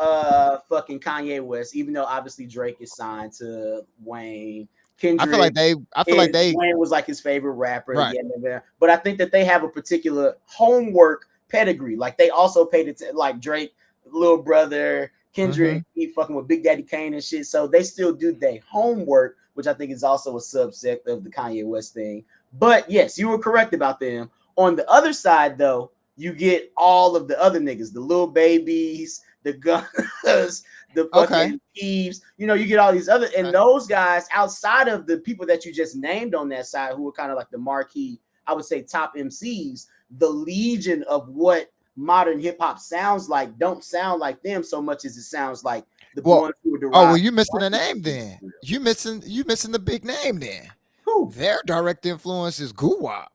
fucking Kanye West. Even though obviously Drake is signed to Wayne, I feel like Kendrick they, I feel like is they, Wayne was like his favorite rapper. right. Yeah, but I think that they have a particular homework pedigree. Like they also paid it to like Drake, little brother, Mm-hmm. Kendrick, he fucking with Big Daddy Kane and shit. So they still do their homework, which I think is also a subset of the Kanye West thing. But yes, you were correct about them. On the other side, though, you get all of the other niggas, the little babies, the guns, the Okay. fucking thieves. You know, you get all these other, and Okay. those guys outside of the people that you just named on that side, who were kind of like the marquee, I would say top MCs, the legion of what modern hip hop sounds like don't sound like them so much as it sounds like the Well, ones who were oh well, derived you from missing a name artists. then. You missing the big name then. Who? Their direct influence is Guwap.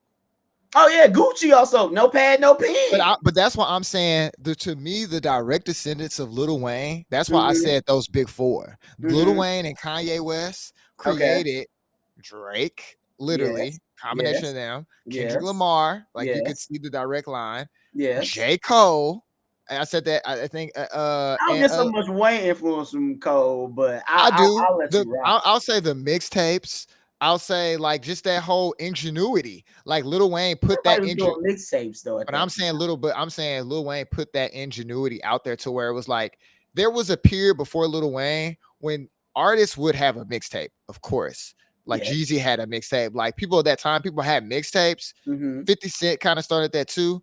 Oh yeah, Gucci also. No pad, no pen. But that's why I'm saying to me the direct descendants of Lil Wayne. That's why I Mm-hmm. said those big four. Lil Mm-hmm. Wayne and Kanye West Okay. created Drake, Yes. literally combination Yes. of them. Kendrick Yes. Lamar, like you could Yes. see the direct line. Yes. J. Cole, I said that. I think. I don't And get so much Wayne influence from Cole, but I do. I'll let you rock. I'll say the mixtapes. I'll say like just that whole ingenuity. Like Lil Wayne put Everybody that was doing mixtapes though at but that I'm time. saying I'm saying Lil Wayne put that ingenuity out there to where it was like there was a period before Lil Wayne when artists would have a mixtape, of course. Like Yeah. Jeezy had a mixtape. Like people at that time, people had mixtapes. Mm-hmm. 50 Cent kind of started that too.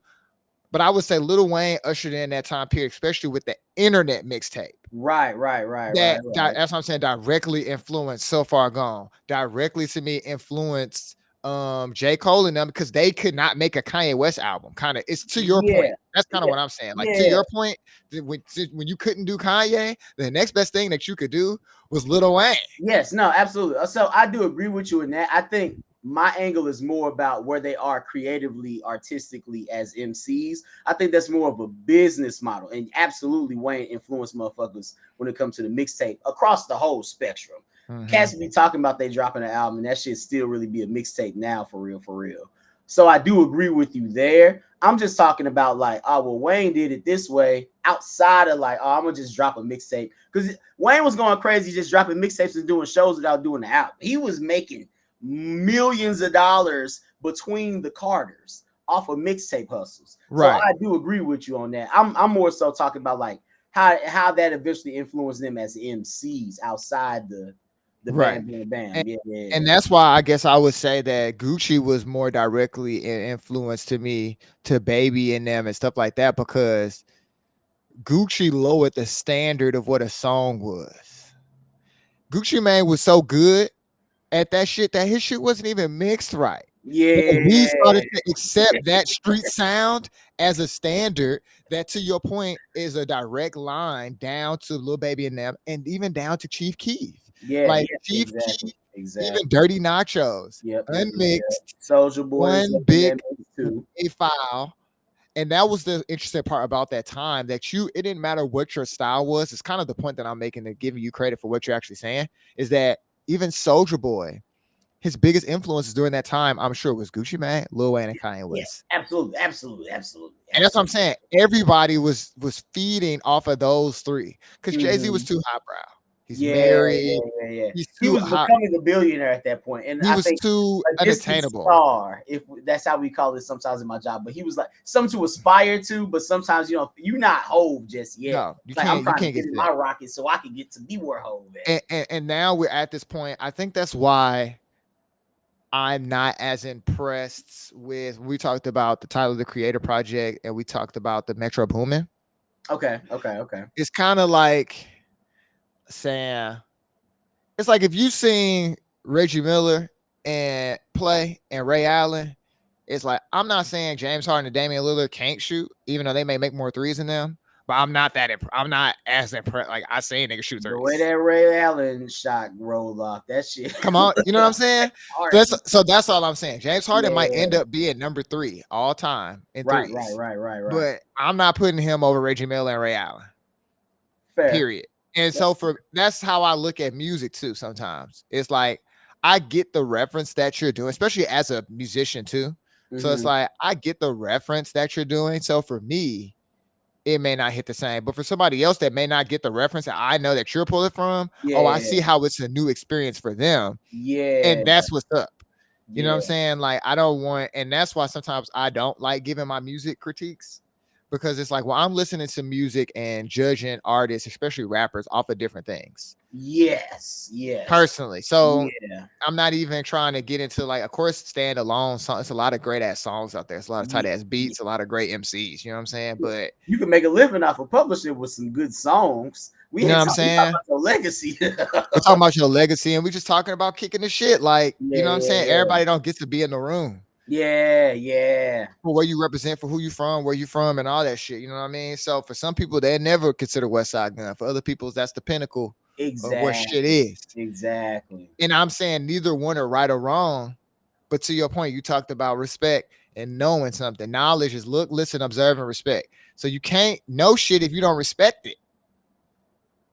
But I would say Lil Wayne ushered in that time period, especially with the internet mixtape. That's what I'm saying, directly influenced So Far Gone, directly to me influenced J. Cole and them because they could not make a Kanye West album. Kind of, it's to your Yeah. point. That's kind of Yeah. what I'm saying. Like to Yeah. your point, when you couldn't do Kanye, the next best thing that you could do was Lil Wayne. Yes, no, absolutely. So I do agree with you in that. I think my angle is more about where they are creatively, artistically as MCs. I think that's more of a business model. And absolutely, Wayne influenced motherfuckers when it comes to the mixtape across the whole spectrum. Cats be talking about they dropping an album, and that shit still really be a mixtape now, for real, for real. So I do agree with you there. I'm just talking about like, oh well, Wayne did it this way outside of like, oh, I'm gonna just drop a mixtape because Wayne was going crazy, just dropping mixtapes and doing shows without doing the album. He was making millions of dollars between the Carters off of mixtape hustles. So Right. I do agree with you on that. I'm more so talking about like how that eventually influenced them as MCs outside the Right. bam bam bam. And, Yeah, yeah, and that's why I guess I would say that Gucci was more directly influenced to me to Baby and them and stuff like that because Gucci lowered the standard of what a song was. Gucci Mane was so good at that shit that his shit wasn't even mixed right. And we yeah, started to accept that street sound as a standard that, to your point, is a direct line down to Lil Baby and them, and even down to Chief Keef. yeah, Like yeah, Chief exactly, Keef, exactly. even Dirty Nachos, Yep, yep, yep, yep. unmixed, Soldier Boy was one up in that big mix too. a file. And that was the interesting part about that time that it didn't matter what your style was. It's kind of the point that I'm making to giving you credit for what you're actually saying is that even Soldier Boy, his biggest influences during that time, I'm sure, was Gucci Mane, Lil Wayne, and Kanye Yeah, West. absolutely, absolutely, absolutely, And that's what I'm absolutely. saying. Everybody was feeding off of those three because Jay-Z was Mhm. too highbrow. He's Yeah, married. yeah, yeah, yeah. He's He too was hot. becoming a billionaire at that point, and He I was think too a distant unattainable. star, if that's how we call it sometimes in my job. But he was like something to aspire to, but sometimes you're not Hove just yet. No, It's like I'm you trying to can't get get in to my that. rocket so I can get to be where Hove at. And now we're at this point. I think that's why I'm not as impressed with. We talked about the Tyler the Creator project, and we talked about the Metro Boomin. Okay, okay, okay. It's kind of like saying it's like if you seen Reggie Miller and play and Ray Allen, it's like I'm not saying James Harden and Damian Lillard can't shoot, even though they may make more threes than them. But I'm not that. I'm not as impressed. Like I say, nigga shoot The way threes. that Ray Allen shot rolled off, that shit Come on, you know what I'm saying? hard. So that's all I'm saying. James Harden might end Yeah, up being number 3 all time in right, right, threes, right, right, right. but I'm not putting him over Reggie Miller and Ray Allen. Fair. Period. And so that's how I look at music too. Sometimes it's like I get the reference that you're doing, especially as a musician too. So it's Mm-hmm. like I get the reference that you're doing. So for me, it may not hit the same, but for somebody else that may not get the reference that I know that you're pulling from, oh, I Yeah, see how it's a new experience for them, yeah, and that's what's up. You know what I'm yeah. saying? Like I don't want, and that's why sometimes I don't like giving my music critiques because it's like, well, I'm listening to music and judging artists, especially rappers, off of different things Yes, yes, personally. So yeah, I'm not even trying to get into like, of course, standalone songs. It's a lot of great ass songs out there. It's a lot of tight yeah, ass yeah. beats, a lot of great MCs. You know what I'm saying? But You can make a living off of publishing with some good songs. you know what I'm We talk saying? about the legacy. We're talking about your legacy, and we're just talking about kicking the shit. Like, you Yeah, know what I'm yeah, saying? yeah, Everybody don't get to be in the room. yeah, yeah. For where you represent, for who you from, where you from, and all that shit. You know what I mean? So for some people, they never consider West Side Gun. For other people, that's the pinnacle of what shit Exactly, is. exactly. And I'm saying neither one are right or wrong. But to your point, you talked about respect and knowing something. Knowledge is look, listen, observe, and respect. So you can't know shit if you don't respect it.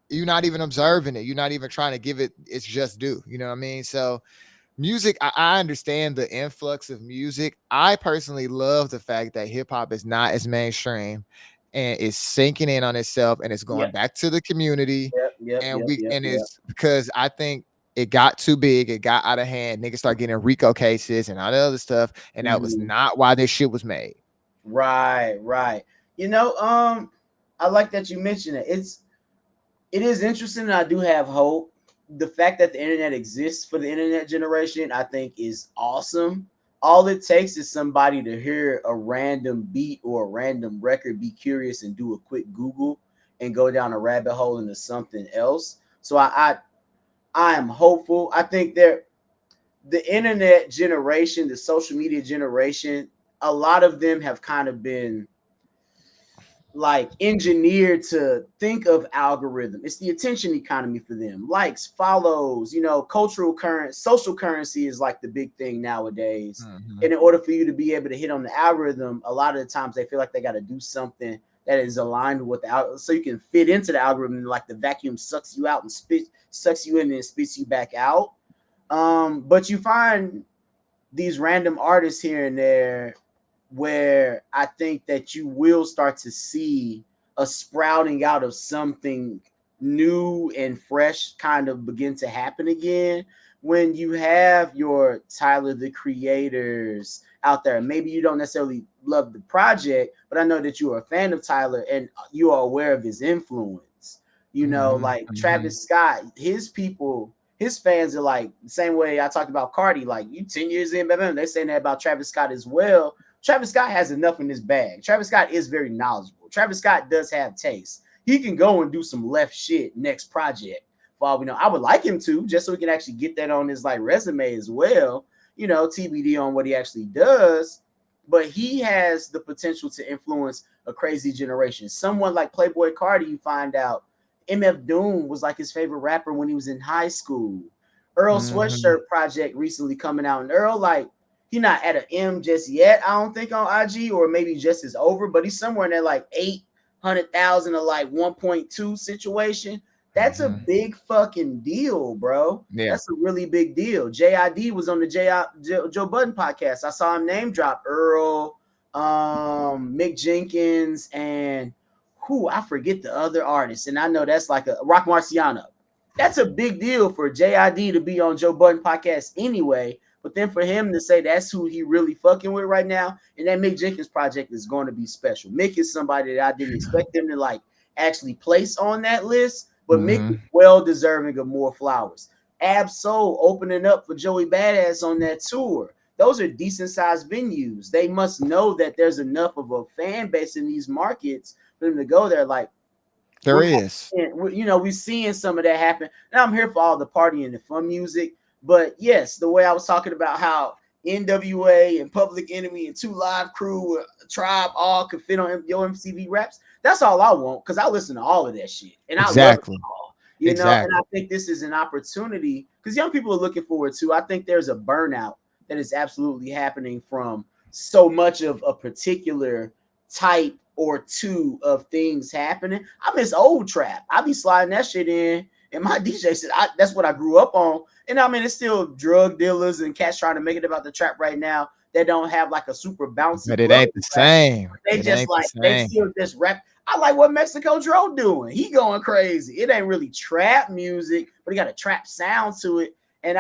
You're not even observing it. You're not even trying to give it its just due. You know what I mean? So music, I understand the influx of music. I personally love the fact that hip hop is not as mainstream. and it's sinking in on itself, and it's going Yep. back to the community. Yep. Yep. And Yep. we Yep. and Yep. it's because I think it got too big, it got out of hand. Niggas start getting RICO cases and all the other stuff, and that was Mhm. not why this shit was made. Right. Right. You know, I like that you mentioned it. It is interesting, and I do have hope. The fact that the internet exists for the internet generation, I think, is awesome. All it takes is somebody to hear a random beat or a random record, be curious, and do a quick Google and go down a rabbit hole into something else. So I am hopeful. I think the internet generation, the social media generation, a lot of them have kind of been like engineered to think of algorithm. It's the attention economy for them. Likes, follows, cultural current, social currency is like the big thing nowadays. Mhm. And in order for you to be able to hit on the algorithm, a lot of the times they feel like they got to do something that is aligned with the algorithm so you can fit into the algorithm. Like the vacuum sucks you out and sucks you in and spits you back out. But you find these random artists here and there where I think that you will start to see a sprouting out of something new and fresh kind of begin to happen again when you have your Tyler the Creators out there. Maybe you don't necessarily love the project, but I know that you are a fan of Tyler and you are aware of his influence. Mhm. Like Mhm. Travis Scott, his people, his fans are like the same way I talked about Cardi. Like you 10 years in, baby, they're saying that about Travis Scott as well. Travis Scott has enough in his bag. Travis Scott is very knowledgeable. Travis Scott does have taste. He can go and do some left shit next project. For all we know, I would like him to, just so we can actually get that on his like resume as well. TBD on what he actually does. But he has the potential to influence a crazy generation. Someone like Playboy Cardi, you find out, MF Doom was like his favorite rapper when he was in high school. Earl Mhm. Sweatshirt project recently coming out, and Earl like he not at an M just yet, I don't think on IG, or maybe just is over, but he's somewhere in that like 800,000 or like 1.2 situation. That's a Mhm. big fucking deal, bro. Yeah. That's a really big deal. JID was on the Joe Budden podcast. I saw him name drop Earl, Mick Jenkins, and who I forget the other artist. And I know that's like a Rock Marciano. That's a big deal for JID to be on Joe Budden podcast anyway. But then for him to say that's who he really fucking with right now, and that Mick Jenkins project is going to be special. Mick is somebody that I didn't expect them to like actually place on that list, but Mick is Mhm. well deserving of more flowers. Ab-Soul opening up for Joey Badass on that tour. Those are decent sized venues. They must know that there's enough of a fan base in these markets for them to go there. Like There is. we're seeing some of that happen. And I'm here for all the party and the fun music. But yes, the way I was talking about how NWA and Public Enemy and Two Live Crew, Tribe, all could fit on your MCV raps. That's all I want because I listen to all of that shit and I love it Exactly. all. And I Exactly. think this is an opportunity because young people are looking forward to. I think there's a burnout that is absolutely happening from so much of a particular type or two of things happening. I miss old trap. I be sliding that shit in. And my DJ said that's what I grew up on. And I mean, it's still drug dealers and cats trying to make it about the trap right now that don't have like a super bouncy But it flow ain't the rap. same. They It just ain't the like they same. still just rap. I like what Mexico Dro doing. He going crazy. It ain't really trap music, but he got a trap sound to it. And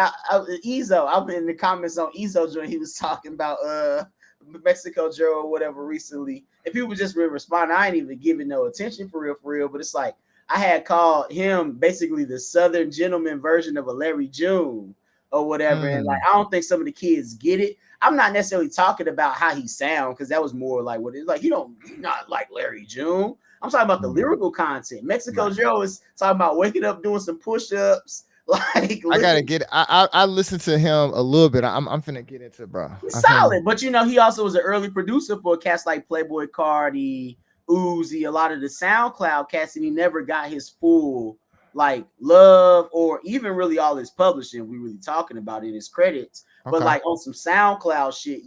Ezo, I'm in the comments on Ezo joint. He was talking about Mexico Joe or whatever recently. And people just really respond. I ain't even giving no attention for real. But it's like I had called him basically the Southern gentleman version of a Larry June or whatever. And like Mm. I don't think some of the kids get it. I'm not necessarily talking about how he sound because that was more like what it's like. You not like Larry June. I'm talking about the Mm. lyrical content. Mexico Right. Joe is talking about waking up, doing some push-ups, like I gotta looking. get. I listened to him a little bit. I'm finna get into, bro. He's I'm finna. solid, but he also was an early producer for cats like Playboy Cardi, Uzi, a lot of the SoundCloud cats, and he never got his full like love or even really all his publishing we really talking about in his credits. But Okay. like on some SoundCloud shit,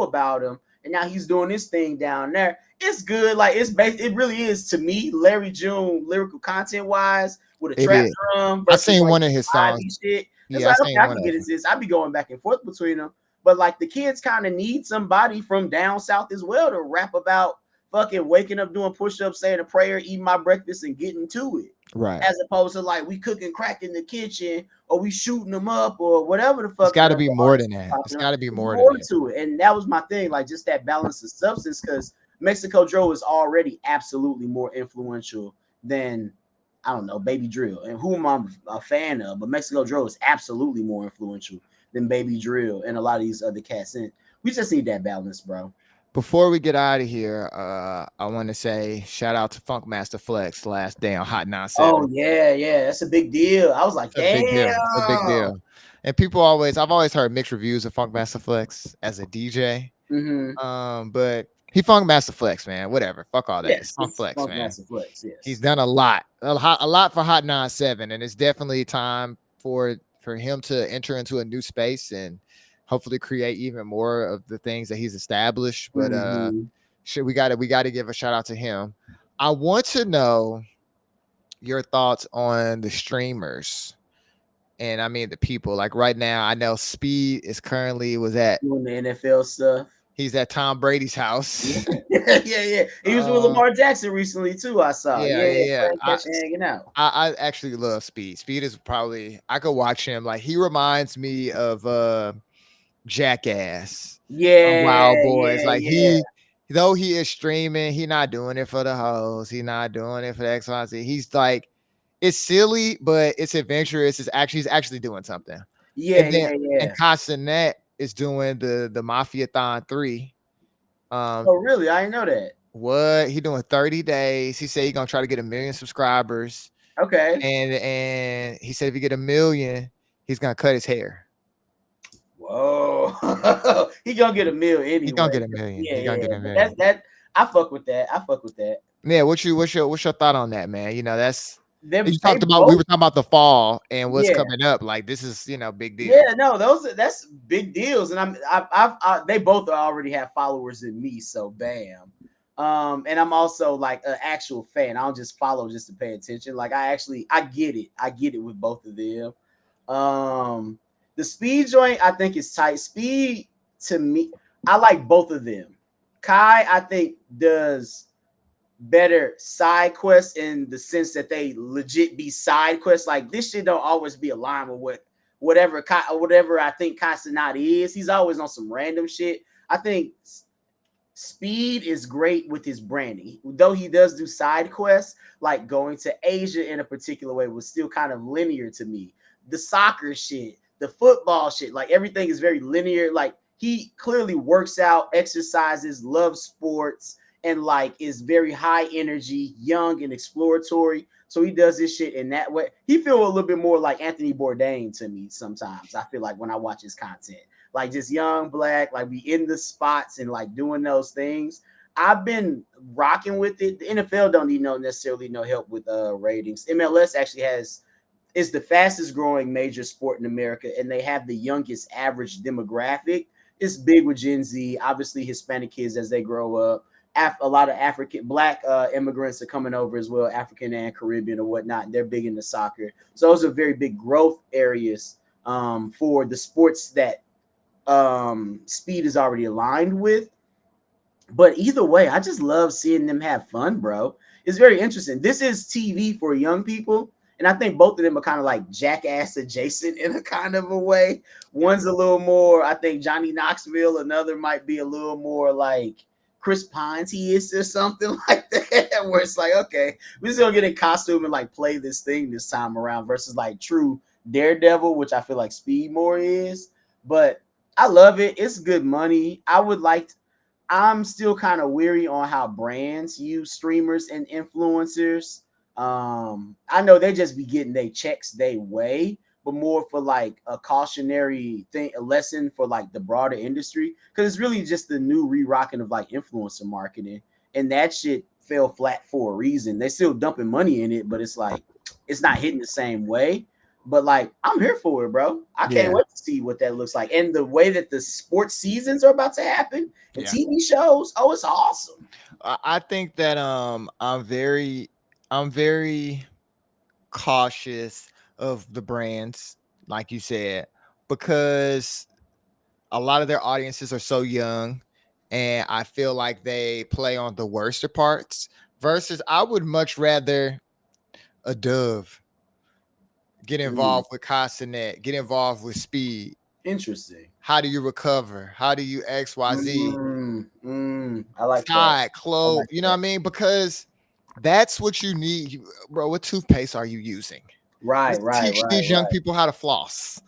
about him, and now he's doing this thing down there. It's good. Like it really is to me, Larry June lyrical content wise, with a It trap is. drum I versus seen like one of his songs. vibey shit. It's Yeah, I like okay, seen I one can of get them. this. I be going back and forth between them. But like the kids kind of need somebody from down south as well to rap about fucking waking up, doing push-ups, saying a prayer, eating my breakfast, and getting to it. Right. As opposed to like we cooking crack in the kitchen or we shooting them up or whatever the It's fuck got to the be more artist than is that. It's popping up. got to be There's more than more that. to it. And that was my thing, like just that balance of substance, because Mexico Joe is already absolutely more influential than I don't know, Baby Drill, and whom I'm a fan of, but Mexico Joe is absolutely more influential than Baby Drill and a lot of these other cats. And we just need that balance, bro. Before we get out of here, I want to say shout out to Funkmaster Flex last day on Hot 97. Oh yeah, yeah, that's a big deal. I was like, It's a big deal. It's a big damn. deal. And I've always heard mixed reviews of Funkmaster Flex as a DJ. Mm-hmm. But he Funkmaster Flex, man. Whatever. Fuck all that. It's Yes, Funk it's Flex, Funk man. Master Flex. He's Yes. done a lot for Hot 97, and it's definitely time for him to enter into a new space and hopefully create even more of the things that he's established. But Mm-hmm. we gotta give a shout out to him. I want to know your thoughts on the streamers. And I mean the people. Like right now, I know Speed is currently was at Doing the NFL stuff. he's at Tom Brady's Yeah, house. yeah, yeah. He was with uh, Lamar Jackson recently too. I saw. yeah, Yeah, yeah, yeah. playing catch and hanging out. I actually love Speed. Speed is probably I could watch him. Like he reminds me of Jackass from Yeah, Wild Boys. yeah, Like yeah, he though he is streaming, he not doing it for the hoes. He not doing it for the XYZ. He's like it's silly, but it's adventurous. He's actually doing something. yeah, And then yeah, and yeah. Cenat is doing the Mafia-thon 3. Um Oh, really? I didn't know that. what he doing 30 days. He said he gonna try to get 1 million subscribers. Okay. And he said if he get 1 million, he's gonna cut his hair. Whoa. He gonna get a meal He's gonna anyway. get a million. Yeah, He's gonna get yeah. a But million. that I fuck with that. I fuck with that. Yeah, what's your thought on that, man? You know, that's Them you they talked about we both. were talking about the fall and what's Yeah. coming up. Like this is big deal. Yeah, no, that's big deals, and they both already have followers in me, so bam. And I'm also like an actual fan. I don't just follow just to pay attention. Like I get it with both of them. Um, the speed joint I think is tight. Speed to me, I like both of them. Kai I think does better side quests in the sense that they legit be side quests. Like this shit don't always be aligned with whatever I think Cenat is. He's always on some random shit. I think Speed is great with his branding, though he does do side quests like going to Asia in a particular way was still kind of linear to me. The soccer shit, the football shit, like everything is very linear. Like he clearly works out, exercises, loves sports, and like is very high energy, young and exploratory. So he does this shit in that way. He feel a little bit more like Anthony Bourdain to me sometimes. I feel like when I watch his content, like just young black, like we in the spots and like doing those things. I've been rocking with it. The NFL don't need necessarily no help with ratings. MLS actually has is the fastest growing major sport in America, and they have the youngest average demographic. It's big with Gen Z, obviously Hispanic kids as they grow up. A lot of African black immigrants are coming over as well, African and Caribbean or whatnot. And they're big into soccer, so those are very big growth areas for the sports that Speed is already aligned with. But either way, I just love seeing them have fun, bro. It's very interesting. This is TV for young people. And I think both of them are kind of like jackass adjacent in a kind of a way. One's a little more, I think, Johnny Knoxville. Another might be a little more like Chris Pontius or something like that, where it's like, okay, we're just gonna get in costume and like play this thing this time around versus like true Daredevil, which I feel like Speed more is. But I love it. It's good money. I'm still kind of weary on how brands use streamers and influencers. I know they just be getting their checks they way, but more for like a cautionary thing, a lesson for like the broader industry, because it's really just the new re-rocking of like influencer marketing, and that shit fell flat for a reason. They still dumping money in it, but it's like it's not hitting the same way. But like, I'm here for it, bro. I can't Yeah. wait to see what that looks like. And the way that the sports seasons are about to happen and Yeah. TV shows, oh, it's awesome. I think that I'm very cautious of the brands, like you said, because a lot of their audiences are so young and I feel like they play on the worst of parts. Versus, I would much rather a Dove get Mm, involved with Cenat, get involved with Speed. interesting. How do you recover? How do you XYZ? I like that. Tide, I clothes, like you know what that. I mean? Because that's what you need. Bro, what toothpaste are you using? Right, Let's right, teach right, these young right. people how to floss.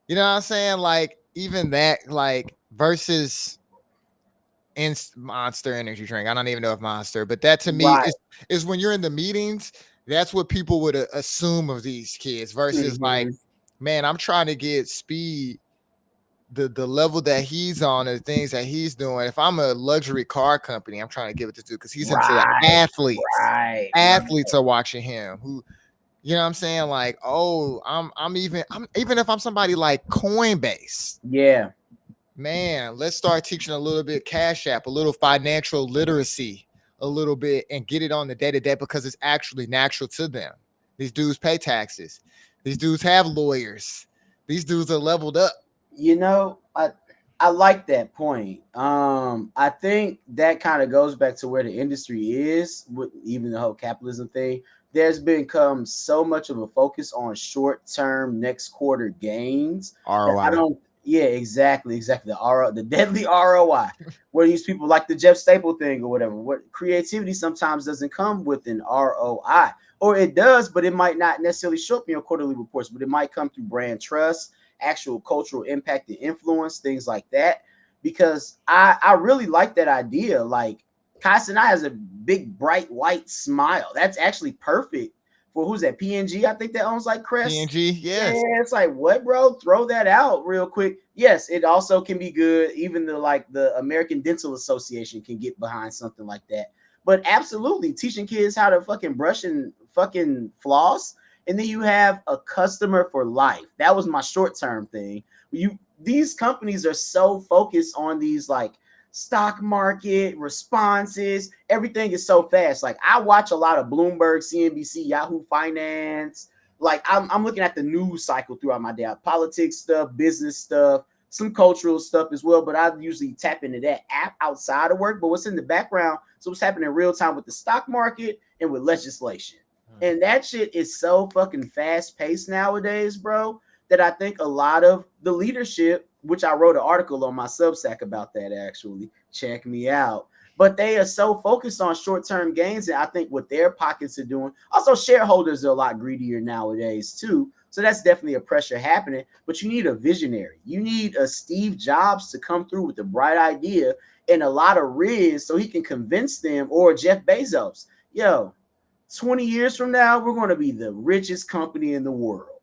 You know what I'm saying? Like, even that, like, versus Monster energy drink. I don't even know if Monster, but that to me Right. is when you're in the meetings, that's what people would assume of these kids versus like, Hmm. man, I'm trying to get Speed the level that he's on and the things that he's doing. If I'm a luxury car company, I'm trying to give it to dude because he's into the Right, athletes. right, right. Athletes are watching him. Who, you know what I'm saying? Like, oh, I'm even if I'm somebody like Coinbase, Yeah, man, let's start teaching a little bit Cash App, a little financial literacy, a little bit, and get it on the day to day because it's actually natural to them. These dudes pay taxes. These dudes have lawyers. These dudes are leveled up. you know, I like that point. I think that kind of goes back to where the industry is with even the whole capitalism thing. There's become so much of a focus on short term next quarter gains that I ROI. don't. Yeah, exactly. The the deadly ROI, where these people like the Jeff Staple thing or whatever. What creativity sometimes doesn't come with an ROI, or it does, but it might not necessarily show up in your quarterly reports. But it might come through brand trust, actual cultural impact and influence, things like that. Because I really like that idea. Like Kai Cenat has a big, bright, white smile. That's actually perfect for who's that? PNG, I think that owns like Crest. PNG, Yeah, yes. it's like what, bro? Throw that out real quick. Yes, it also can be good. Even the American Dental Association can get behind something like that. But absolutely, teaching kids how to fucking brush and fucking floss, and then you have a customer for life. That was my short term thing. You These companies are so focused on these like stock market responses. Everything is so fast. Like I watch a lot of Bloomberg, CNBC, Yahoo Finance. Like I'm looking at the news cycle throughout my day. Politics stuff, business stuff, some cultural stuff as well. But I usually tap into that app outside of work. But what's in the background? So what's happening in real time with the stock market and with legislation. And that shit is so fucking fast paced nowadays, bro, that I think a lot of the leadership, which I wrote an article on my Substack about that actually, check me out. But they are so focused on short term gains, and I think what their pockets are doing. Also, shareholders are a lot greedier nowadays too. So that's definitely a pressure happening. But you need a visionary. You need a Steve Jobs to come through with a bright idea and a lot of riz so he can convince them, or Jeff Bezos. Yo, 20 years from now, we're going to be the richest company in the world.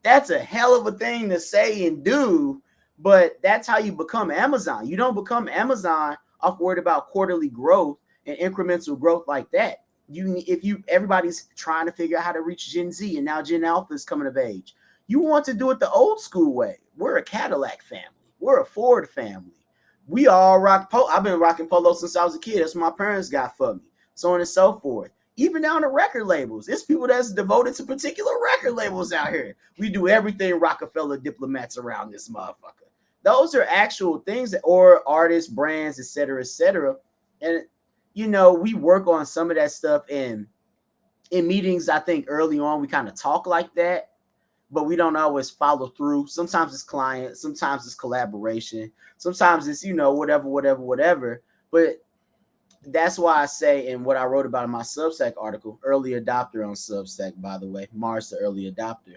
That's a hell of a thing to say and do, but that's how you become Amazon. You don't become Amazon off worried about quarterly growth and incremental growth like that. If you everybody's trying to figure out how to reach Gen Z, and now Gen Alpha is coming of age. You want to do it the old school way. We're a Cadillac family. We're a Ford family. We all rock polo. I've been rocking polo since I was a kid. That's what my parents got for me. So on and so forth. Even down to record labels. It's people that's devoted to particular record labels out here. We do everything Rockefeller diplomats around this motherfucker. Those are actual things that, or artists, brands, etc., etc. And we work on some of that stuff in meetings. I think early on we kind of talk like that, but we don't always follow through. Sometimes it's client, sometimes it's collaboration, sometimes it's whatever. But that's why I say, and what I wrote about in my Substack article, early adopter on Substack, by the way, Mars the early adopter.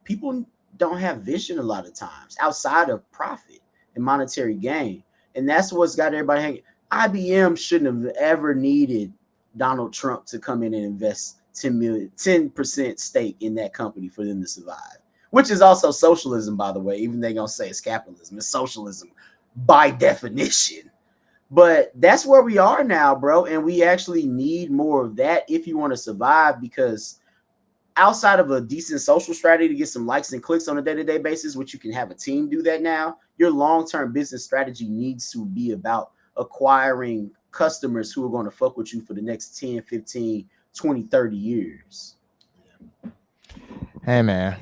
People don't have vision a lot of times outside of profit and monetary gain, and that's what's got everybody hanging. IBM shouldn't have ever needed Donald Trump to come in and invest 10% stake in that company for them to survive, which is also socialism, by the way. Even they gonna say it's capitalism, it's socialism by definition. But that's where we are now, bro. And we actually need more of that if you want to survive, because outside of a decent social strategy to get some likes and clicks on a day-to-day basis, which you can have a team do that now, your long-term business strategy needs to be about acquiring customers who are going to fuck with you for the next 10, 15, 20, 30 years. Hey man,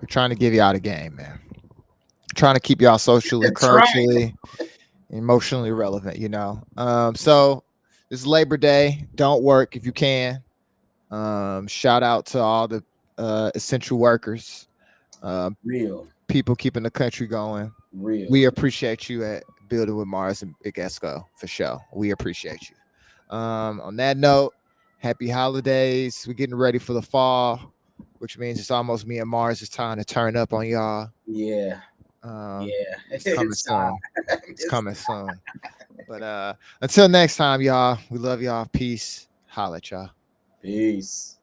we're trying to give y'all the game, man. Trying to keep y'all socially, That's right. culturally, emotionally relevant, you know. So this is Labor Day. Don't work if you can. Shout out to all the essential workers, um, Real, people keeping the country going. real. We appreciate you at Building with Mars and Big Esco for sure. We appreciate you. On that note, happy holidays. We're getting ready for the fall, which means it's almost me and Mars. It's time to turn up on y'all. Yeah, Um, yeah. it's coming It's time. soon. It's It's coming soon. But until next time, y'all, we love y'all. Peace. Holla at y'all. peace.